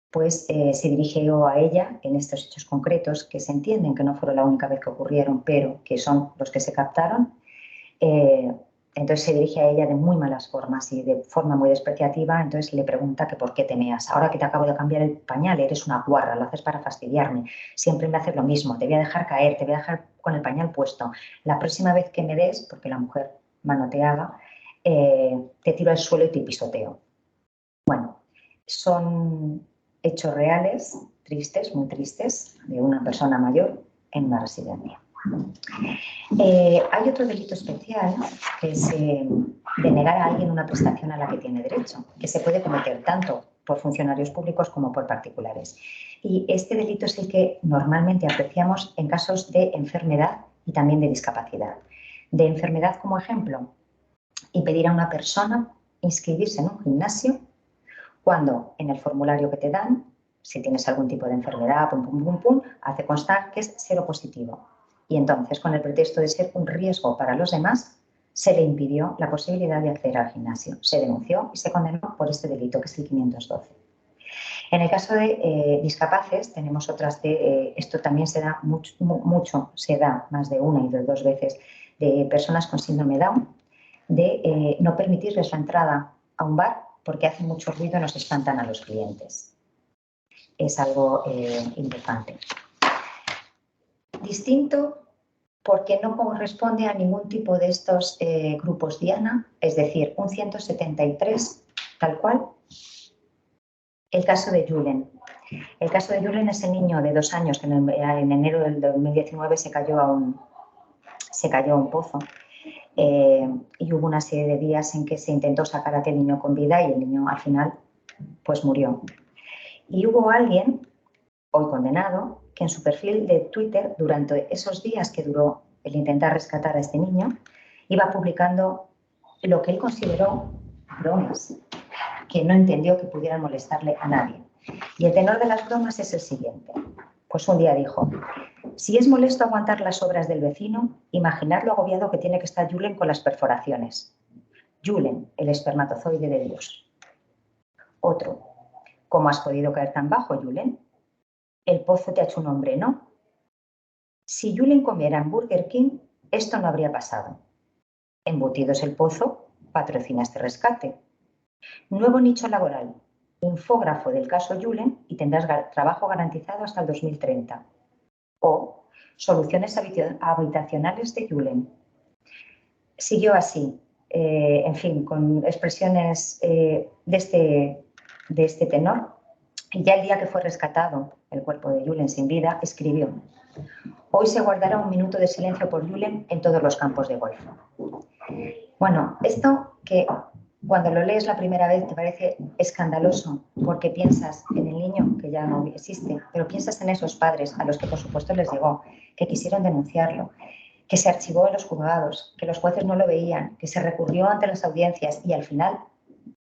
pues se dirigió a ella en estos hechos concretos, que se entienden que no fueron la única vez que ocurrieron, pero que son los que se captaron. Entonces se dirige a ella de muy malas formas y de forma muy despreciativa. Entonces le pregunta que por qué te meas. Ahora que te acabo de cambiar el pañal, eres una guarra, lo haces para fastidiarme. Siempre me haces lo mismo, te voy a dejar caer, te voy a dejar con el pañal puesto. La próxima vez que me des, porque la mujer manoteaba, te tiro al suelo y te pisoteo. Bueno, son hechos reales, tristes, muy tristes, de una persona mayor en una residencia. Hay otro delito especial que es denegar a alguien una prestación a la que tiene derecho, que se puede cometer tanto por funcionarios públicos como por particulares. Y este delito es el que normalmente apreciamos en casos de enfermedad y también de discapacidad. De enfermedad, como ejemplo, impedir a una persona inscribirse en un gimnasio cuando en el formulario que te dan, si tienes algún tipo de enfermedad, hace constar que es seropositivo. Y entonces, con el pretexto de ser un riesgo para los demás, se le impidió la posibilidad de acceder al gimnasio. Se denunció y se condenó por este delito, que es el 512. En el caso de discapaces, tenemos otras de, esto también se da mucho, se da más de una y de dos veces, de personas con síndrome Down, de no permitirles la entrada a un bar porque hacen mucho ruido y nos espantan a los clientes. Es algo importante. Distinto porque no corresponde a ningún tipo de estos grupos Diana, es decir, un 173 tal cual. El caso de Julen. El caso de Julen es el niño de 2 años que en enero del 2019 se cayó a un pozo. Y hubo una serie de días en que se intentó sacar a aquel niño con vida y el niño al final pues murió. Y hubo alguien, hoy condenado, que en su perfil de Twitter, durante esos días que duró el intentar rescatar a este niño, iba publicando lo que él consideró bromas, que no entendió que pudieran molestarle a nadie. Y el tenor de las bromas es el siguiente. Pues un día dijo: si es molesto aguantar las obras del vecino, imaginar lo agobiado que tiene que estar Julen con las perforaciones. Julen, el espermatozoide de Dios. Otro: ¿cómo has podido caer tan bajo, Julen? El pozo te ha hecho un hombre, ¿no? Si Julen comiera en Burger King, esto no habría pasado. Embutidos el pozo, patrocina este rescate. Nuevo nicho laboral. Infógrafo del caso Julen y tendrás trabajo garantizado hasta el 2030. O soluciones habitacionales de Julen. Siguió así, en fin, con expresiones de este tenor. Y ya el día que fue rescatado el cuerpo de Julen sin vida, escribió: hoy se guardará un minuto de silencio por Julen en todos los campos de golf. Bueno, esto que cuando lo lees la primera vez te parece escandaloso porque piensas en el niño que ya no existe, pero piensas en esos padres a los que por supuesto les llegó, que quisieron denunciarlo, que se archivó en los juzgados, que los jueces no lo veían, que se recurrió ante las audiencias y al final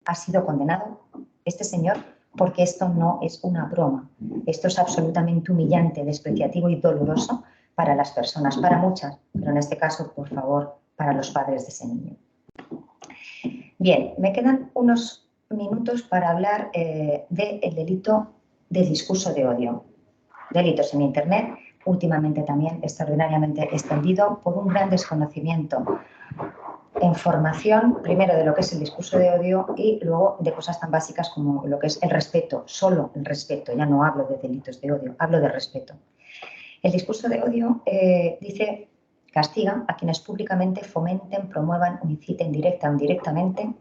ha sido condenado este señor porque esto no es una broma. Esto es absolutamente humillante, despreciativo y doloroso para las personas, para muchas, pero en este caso, por favor, para los padres de ese niño. Bien, me quedan unos minutos para hablar del delito del discurso de odio. Delitos en Internet, últimamente también extraordinariamente extendido por un gran desconocimiento en formación, primero de lo que es el discurso de odio y luego de cosas tan básicas como lo que es el respeto, solo el respeto, ya no hablo de delitos de odio, hablo de respeto. El discurso de odio dice, castiga a quienes públicamente fomenten, promuevan o inciten directa o indirectamente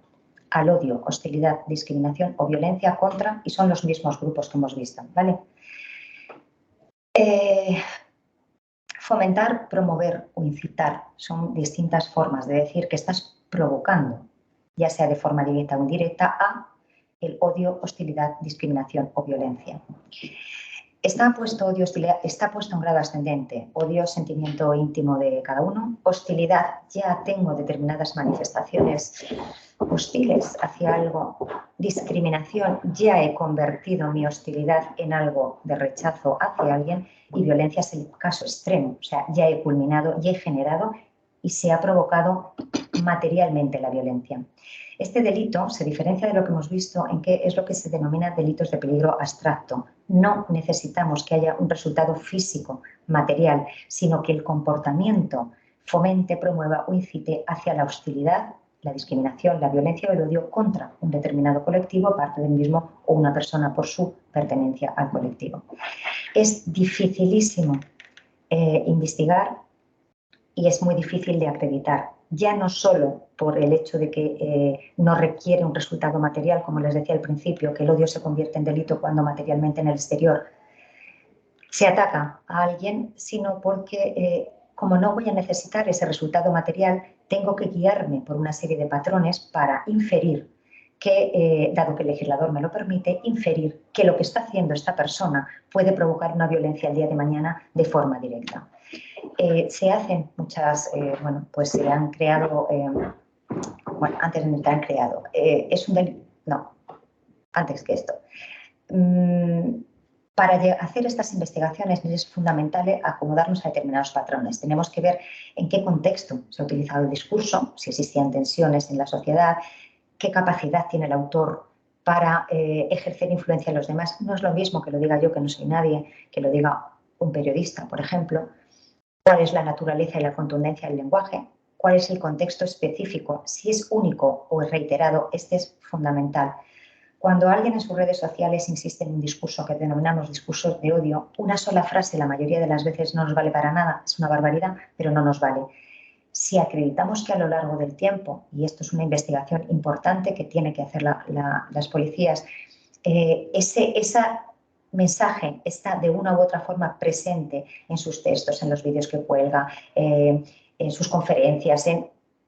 al odio, hostilidad, discriminación o violencia contra, y son los mismos grupos que hemos visto, ¿vale? Fomentar, promover o incitar son distintas formas de decir que estás provocando, ya sea de forma directa o indirecta, a el odio, hostilidad, discriminación o violencia. Está puesto odio, hostilidad, está puesto en grado ascendente. Odio, sentimiento íntimo de cada uno. Hostilidad, ya tengo determinadas manifestaciones hostiles hacia algo. Discriminación, ya he convertido mi hostilidad en algo de rechazo hacia alguien. Y violencia es el caso extremo, o sea, ya he culminado, ya he generado y se ha provocado materialmente la violencia. Este delito se diferencia de lo que hemos visto en que es lo que se denomina delitos de peligro abstracto. No necesitamos que haya un resultado físico, material, sino que el comportamiento fomente, promueva o incite hacia la hostilidad, la discriminación, la violencia o el odio contra un determinado colectivo, parte del mismo o una persona por su pertenencia al colectivo. Es dificilísimo investigar y es muy difícil de acreditar, ya no solo por el hecho de que no requiere un resultado material, como les decía al principio, que el odio se convierte en delito cuando materialmente en el exterior se ataca a alguien, sino porque como no voy a necesitar ese resultado material, tengo que guiarme por una serie de patrones para inferir que, dado que el legislador me lo permite, inferir que lo que está haciendo esta persona puede provocar una violencia el día de mañana de forma directa. Se hacen muchas, bueno, pues se han creado, bueno, antes de estar creado, es un delito, no, antes que esto. Para hacer estas investigaciones es fundamental acomodarnos a determinados patrones. Tenemos que ver en qué contexto se ha utilizado el discurso, si existían tensiones en la sociedad, qué capacidad tiene el autor para ejercer influencia en los demás. No es lo mismo que lo diga yo, que no soy nadie, que lo diga un periodista, por ejemplo. ¿Cuál es la naturaleza y la contundencia del lenguaje? ¿Cuál es el contexto específico? Si es único o es reiterado, este es fundamental. Cuando alguien en sus redes sociales insiste en un discurso que denominamos discursos de odio, una sola frase la mayoría de las veces no nos vale para nada, es una barbaridad, pero no nos vale. Si acreditamos que a lo largo del tiempo, y esto es una investigación importante que tiene que hacer las policías, ese mensaje está de una u otra forma presente en sus textos, en los vídeos que cuelga, en sus conferencias,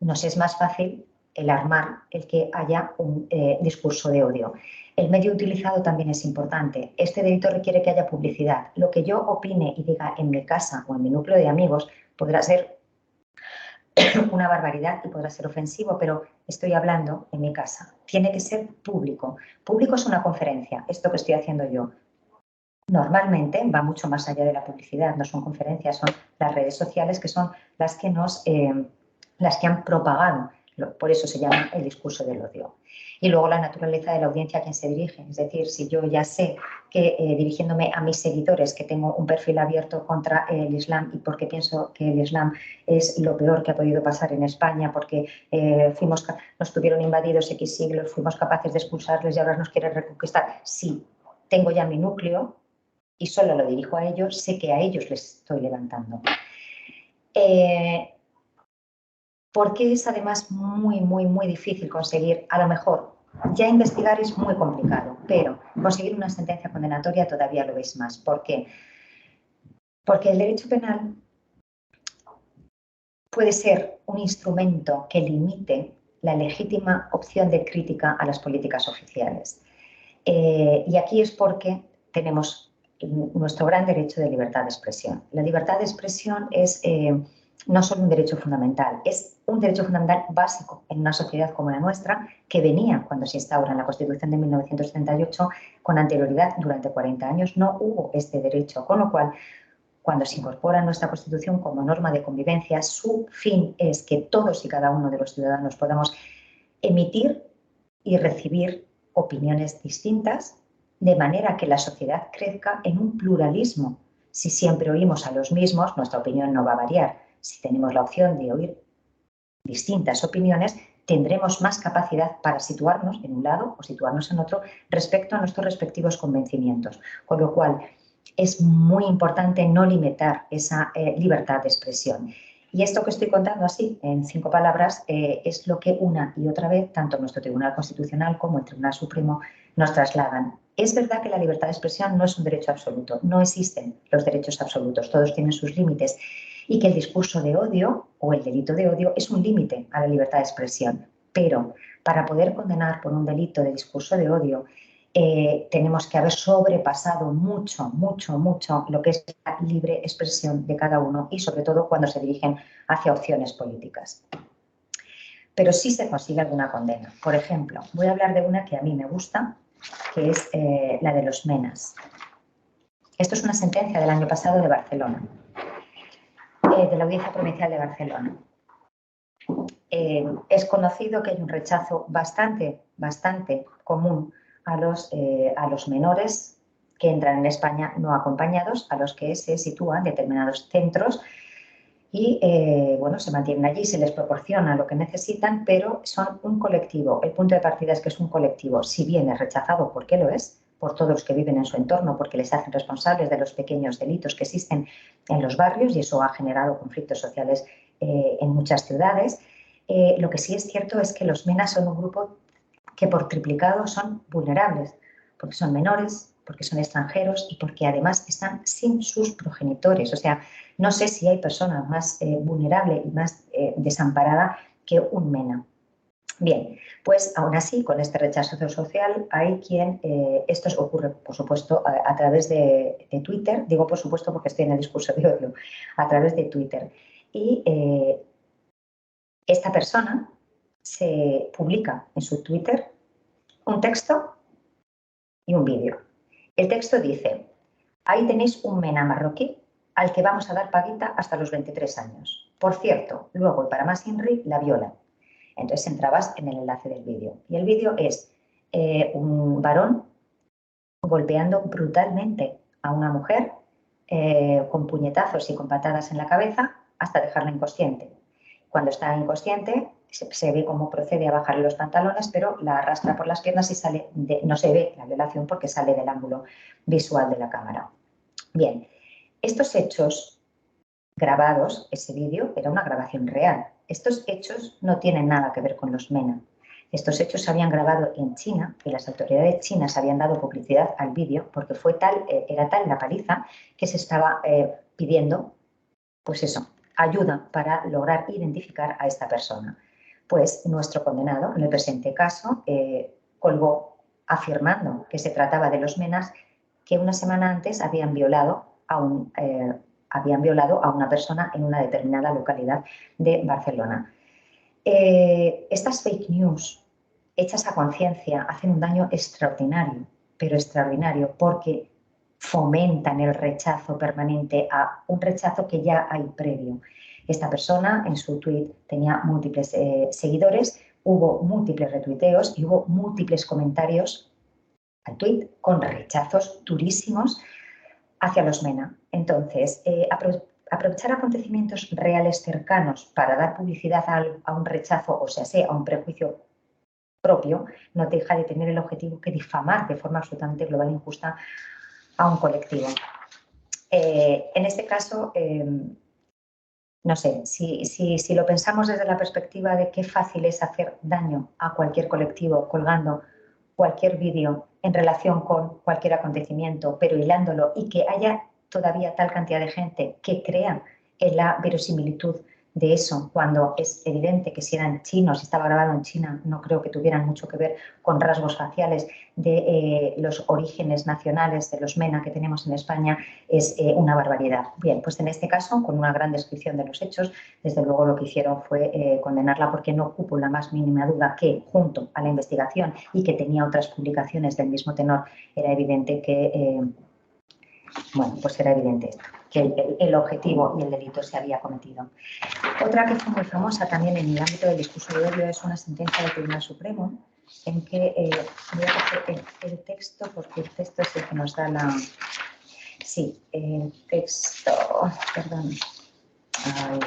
nos es más fácil el armar el que haya un discurso de odio. El medio utilizado también es importante. Este delito requiere que haya publicidad. Lo que yo opine y diga en mi casa o en mi núcleo de amigos podrá ser una barbaridad y podrá ser ofensivo, pero estoy hablando en mi casa. Tiene que ser público. Público es una conferencia, esto que estoy haciendo yo. Normalmente va mucho más allá de la publicidad, no son conferencias, son las redes sociales que son las que han propagado. Por eso se llama el discurso del odio. Y luego la naturaleza de la audiencia a quien se dirige. Es decir, si yo ya sé que dirigiéndome a mis seguidores, que tengo un perfil abierto contra el Islam y porque pienso que el Islam es lo peor que ha podido pasar en España, porque nos tuvieron invadidos X siglos, fuimos capaces de expulsarles y ahora nos quieren reconquistar. Sí, tengo ya mi núcleo y solo lo dirijo a ellos, sé que a ellos les estoy levantando. Porque es además muy, muy, muy difícil conseguir, a lo mejor, ya investigar es muy complicado, pero conseguir una sentencia condenatoria todavía lo es más. ¿Por qué? Porque el derecho penal puede ser un instrumento que limite la legítima opción de crítica a las políticas oficiales. Y aquí es porque tenemos nuestro gran derecho de libertad de expresión. La libertad de expresión es no solo un derecho fundamental, es un derecho fundamental básico en una sociedad como la nuestra, que venía cuando se instaura en la Constitución de 1938, con anterioridad durante 40 años no hubo este derecho, con lo cual, cuando se incorpora en nuestra Constitución como norma de convivencia, su fin es que todos y cada uno de los ciudadanos podamos emitir y recibir opiniones distintas, de manera que la sociedad crezca en un pluralismo. Si siempre oímos a los mismos, nuestra opinión no va a variar. Si tenemos la opción de oír distintas opiniones, tendremos más capacidad para situarnos en un lado o situarnos en otro respecto a nuestros respectivos convencimientos. Con lo cual, es muy importante no limitar esa libertad de expresión. Y esto que estoy contando así, en 5 palabras, es lo que una y otra vez, tanto nuestro Tribunal Constitucional como el Tribunal Supremo, nos trasladan. Es verdad que la libertad de expresión no es un derecho absoluto, no existen los derechos absolutos, todos tienen sus límites, y que el discurso de odio o el delito de odio es un límite a la libertad de expresión. Pero para poder condenar por un delito de discurso de odio, tenemos que haber sobrepasado mucho lo que es la libre expresión de cada uno y sobre todo cuando se dirigen hacia opciones políticas. Pero sí se consigue alguna condena. Por ejemplo, voy a hablar de una que a mí me gusta, que es la de los menas. Esto es una sentencia del año pasado de Barcelona, de la Audiencia Provincial de Barcelona. Es conocido que hay un rechazo bastante común a los menores que entran en España no acompañados, a los que se sitúan determinados centros y bueno, se mantienen allí, se les proporciona lo que necesitan, pero son un colectivo. El punto de partida es que es un colectivo, si bien es rechazado, porque lo es, por todos los que viven en su entorno, porque les hacen responsables de los pequeños delitos que existen en los barrios y eso ha generado conflictos sociales en muchas ciudades. Lo que sí es cierto es que los menas son un grupo que por triplicado son vulnerables, porque son menores, porque son extranjeros y porque además están sin sus progenitores. O sea, no sé si hay persona más vulnerable y más desamparada que un MENA. Bien, pues aún así, con este rechazo social, hay quien, esto ocurre, por supuesto, a través de Twitter, digo por supuesto porque estoy en el discurso de odio, a través de Twitter. Y esta persona se publica en su Twitter un texto y un vídeo. El texto dice: ahí tenéis un MENA marroquí al que vamos a dar paguita hasta los 23 años. Por cierto, luego, y para más Inri, la viola. Entonces entrabas en el enlace del vídeo. Y el vídeo es un varón golpeando brutalmente a una mujer con puñetazos y con patadas en la cabeza hasta dejarla inconsciente. Cuando está inconsciente se ve cómo procede a bajarle los pantalones, pero la arrastra por las piernas y sale no se ve la violación porque sale del ángulo visual de la cámara. Bien, estos hechos grabados, ese vídeo era una grabación real. Estos hechos no tienen nada que ver con los MENA. Estos hechos se habían grabado en China y las autoridades chinas habían dado publicidad al vídeo porque era tal la paliza que se estaba pidiendo, pues eso, ayuda para lograr identificar a esta persona. Pues nuestro condenado, en el presente caso, colgó afirmando que se trataba de los MENAs que una semana antes habían violado a una persona en una determinada localidad de Barcelona. Estas fake news hechas a conciencia hacen un daño extraordinario, pero extraordinario, porque fomentan el rechazo permanente a un rechazo que ya hay previo. Esta persona en su tweet tenía múltiples seguidores, hubo múltiples retuiteos y hubo múltiples comentarios al tweet con rechazos durísimos hacia los MENA. Entonces, aprovechar acontecimientos reales cercanos para dar publicidad a un rechazo, o sea, a un prejuicio propio, no deja de tener el objetivo que difamar de forma absolutamente global e injusta a un colectivo. En este caso, no sé, si lo pensamos desde la perspectiva de qué fácil es hacer daño a cualquier colectivo colgando cualquier vídeo en relación con cualquier acontecimiento, pero hilándolo, y que haya todavía tal cantidad de gente que crea en la verosimilitud de eso, cuando es evidente que si eran chinos, si estaba grabado en China, no creo que tuvieran mucho que ver con rasgos faciales de los orígenes nacionales de los MENA que tenemos en España, es una barbaridad. Bien, pues en este caso, con una gran descripción de los hechos, desde luego lo que hicieron fue condenarla, porque no cupo la más mínima duda que, junto a la investigación y que tenía otras publicaciones del mismo tenor, era evidente que, bueno, pues era evidente esto, que el objetivo y el delito se había cometido. Otra que fue muy famosa también en el ámbito del discurso de odio es una sentencia del Tribunal Supremo en que, voy a coger el texto porque el texto es el que nos da la... Sí, el texto, perdón. Ay.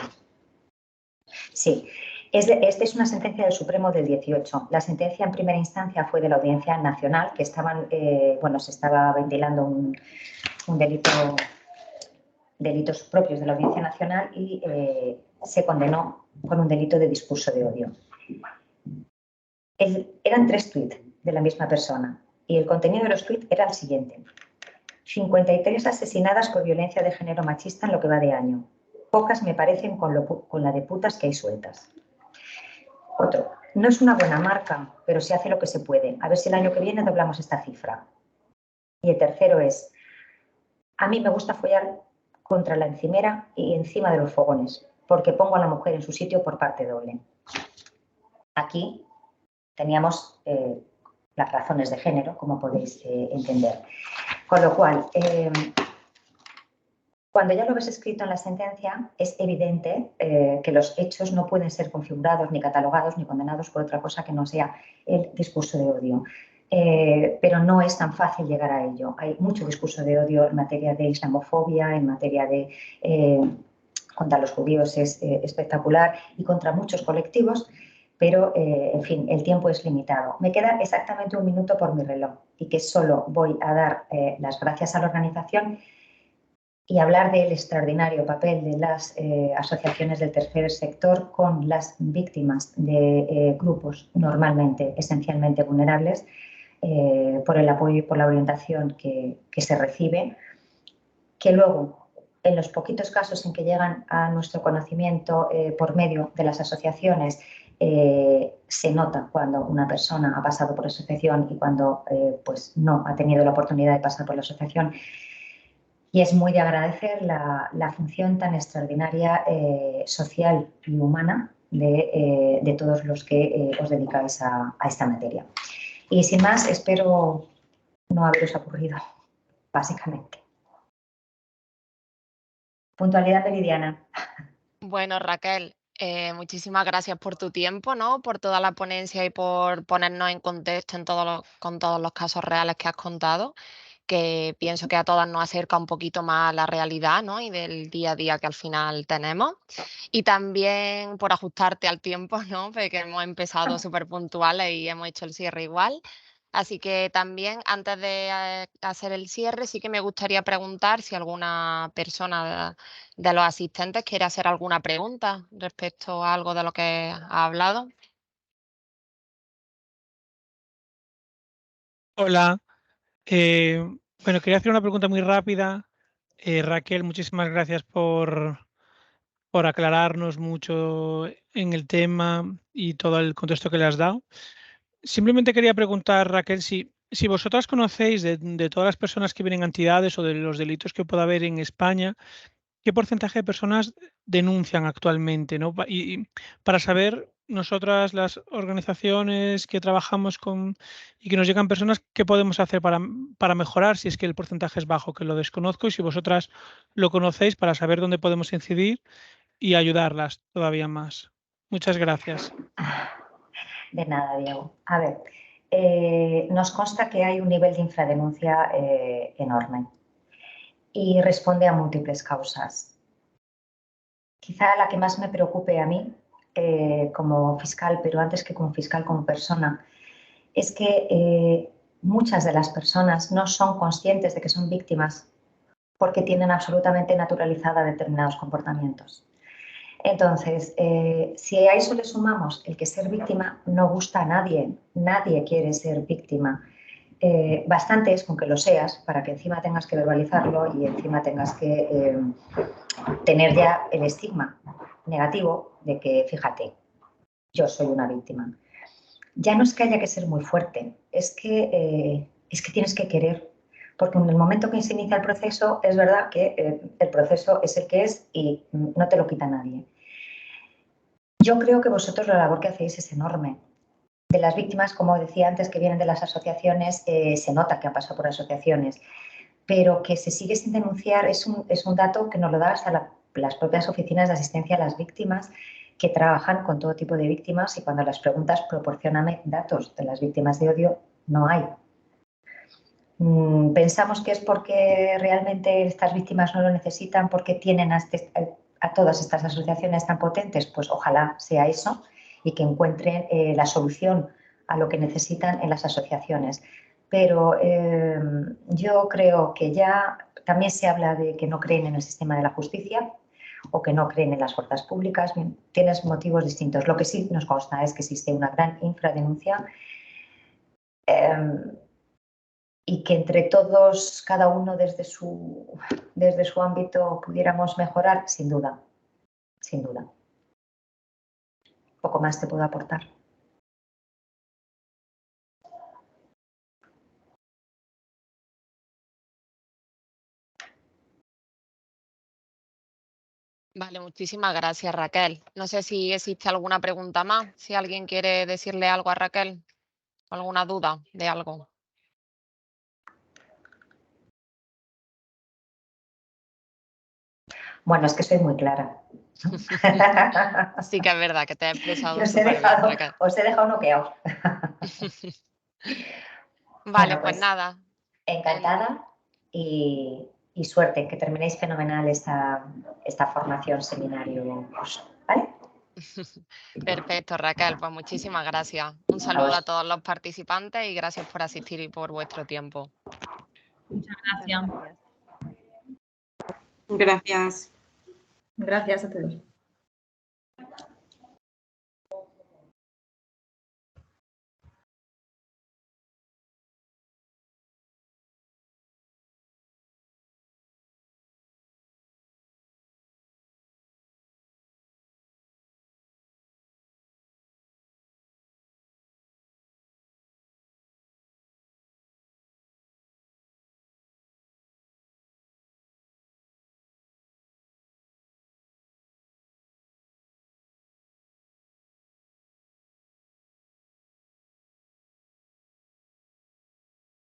Sí, esta es una sentencia del Supremo del 18. La sentencia en primera instancia fue de la Audiencia Nacional, que se estaba ventilando un delitos propios de la Audiencia Nacional y se condenó con un delito de discurso de odio. Eran 3 tuits de la misma persona y el contenido de los tuits era el siguiente: 53 asesinadas por violencia de género machista en lo que va de año. Pocas me parecen con la de putas que hay sueltas. Otro: no es una buena marca, pero se hace lo que se puede. A ver si el año que viene doblamos esta cifra. Y el tercero es: a mí me gusta follar contra la encimera y encima de los fogones, porque pongo a la mujer en su sitio por parte doble. Aquí teníamos las razones de género, como podéis entender. Con lo cual, cuando ya lo ves escrito en la sentencia, es evidente que los hechos no pueden ser configurados, ni catalogados, ni condenados por otra cosa que no sea el discurso de odio. Pero no es tan fácil llegar a ello. Hay mucho discurso de odio en materia de islamofobia, en materia de contra los judíos es espectacular, y contra muchos colectivos, pero en fin, el tiempo es limitado. Me queda exactamente 1 minuto por mi reloj y que solo voy a dar las gracias a la organización y hablar del extraordinario papel de las asociaciones del tercer sector con las víctimas de grupos normalmente, esencialmente vulnerables, por el apoyo y por la orientación que se recibe, que luego, en los poquitos casos en que llegan a nuestro conocimiento por medio de las asociaciones, se nota cuando una persona ha pasado por la asociación y cuando pues no ha tenido la oportunidad de pasar por la asociación. Y es muy de agradecer la función tan extraordinaria social y humana de todos los que os dedicáis a esta materia. Y sin más, espero no haberos aburrido, básicamente. Puntualidad meridiana.
Bueno, Raquel, muchísimas gracias por tu tiempo, ¿no? Por toda la ponencia y por ponernos en contexto con todos los casos reales que has contado, que pienso que a todas nos acerca un poquito más a la realidad, ¿no? Y del día a día que al final tenemos. Y también por ajustarte al tiempo, ¿no? Porque hemos empezado súper puntuales y hemos hecho el cierre igual. Así que también, antes de hacer el cierre, sí que me gustaría preguntar si alguna persona de los asistentes quiere hacer alguna pregunta respecto a algo de lo que ha hablado.
Hola, eh, bueno, quería hacer una pregunta muy rápida. Raquel, muchísimas gracias por aclararnos mucho en el tema y todo el contexto que le has dado. Simplemente quería preguntar, Raquel, si vosotras conocéis de todas las personas que vienen a entidades o de los delitos que pueda haber en España, ¿qué porcentaje de personas denuncian actualmente, ¿no? Y para saber, nosotras, las organizaciones que trabajamos con y que nos llegan personas, ¿qué podemos hacer para mejorar? Si es que el porcentaje es bajo, que lo desconozco, y si vosotras lo conocéis, para saber dónde podemos incidir y ayudarlas todavía más. Muchas gracias.
De nada, Diego. A ver, nos consta que hay un nivel de infradenuncia enorme y responde a múltiples causas. Quizá la que más me preocupe a mí como fiscal, pero antes que como fiscal, como persona, es que muchas de las personas no son conscientes de que son víctimas porque tienen absolutamente naturalizada determinados comportamientos. Entonces, si a eso le sumamos el que ser víctima no gusta a nadie, nadie quiere ser víctima. Bastante es con que lo seas para que encima tengas que verbalizarlo y encima tengas que tener ya el estigma negativo de que, fíjate, yo soy una víctima. Ya no es que haya que ser muy fuerte, es que tienes que querer, porque en el momento que se inicia el proceso es verdad que el proceso es el que es y no te lo quita nadie. Yo creo que vosotros la labor que hacéis es enorme. De las víctimas, como decía antes, que vienen de las asociaciones, se nota que han pasado por asociaciones, pero que se sigue sin denunciar es un dato que nos lo da hasta las propias oficinas de asistencia a las víctimas, que trabajan con todo tipo de víctimas, y cuando las preguntas proporcióname datos de las víctimas de odio, no hay. Pensamos que es porque realmente estas víctimas no lo necesitan, porque tienen a todas estas asociaciones tan potentes. Pues ojalá sea eso y que encuentren la solución a lo que necesitan en las asociaciones. Pero yo creo que ya también se habla de que no creen en el sistema de la justicia o que no creen en las fuerzas públicas. Tienes motivos distintos. Lo que sí nos consta es que existe una gran infradenuncia y que entre todos, cada uno desde su ámbito, pudiéramos mejorar, sin duda, sin duda. Poco más te puedo aportar.
Vale, muchísimas gracias, Raquel. No sé si existe alguna pregunta más, si alguien quiere decirle algo a Raquel, alguna duda de algo.
Bueno, es que soy muy clara.
Sí que es verdad que te he expresado
Os
súper bien, Raquel.
os he dejado noqueados.
Vale,
Bueno,
pues nada.
Encantada y suerte, que terminéis fenomenal esta formación, seminario, curso, ¿vale?
Perfecto, Raquel, pues muchísimas gracias. Un saludo a todos los participantes y gracias por asistir y por vuestro tiempo.
Muchas gracias.
Gracias.
Gracias a todos.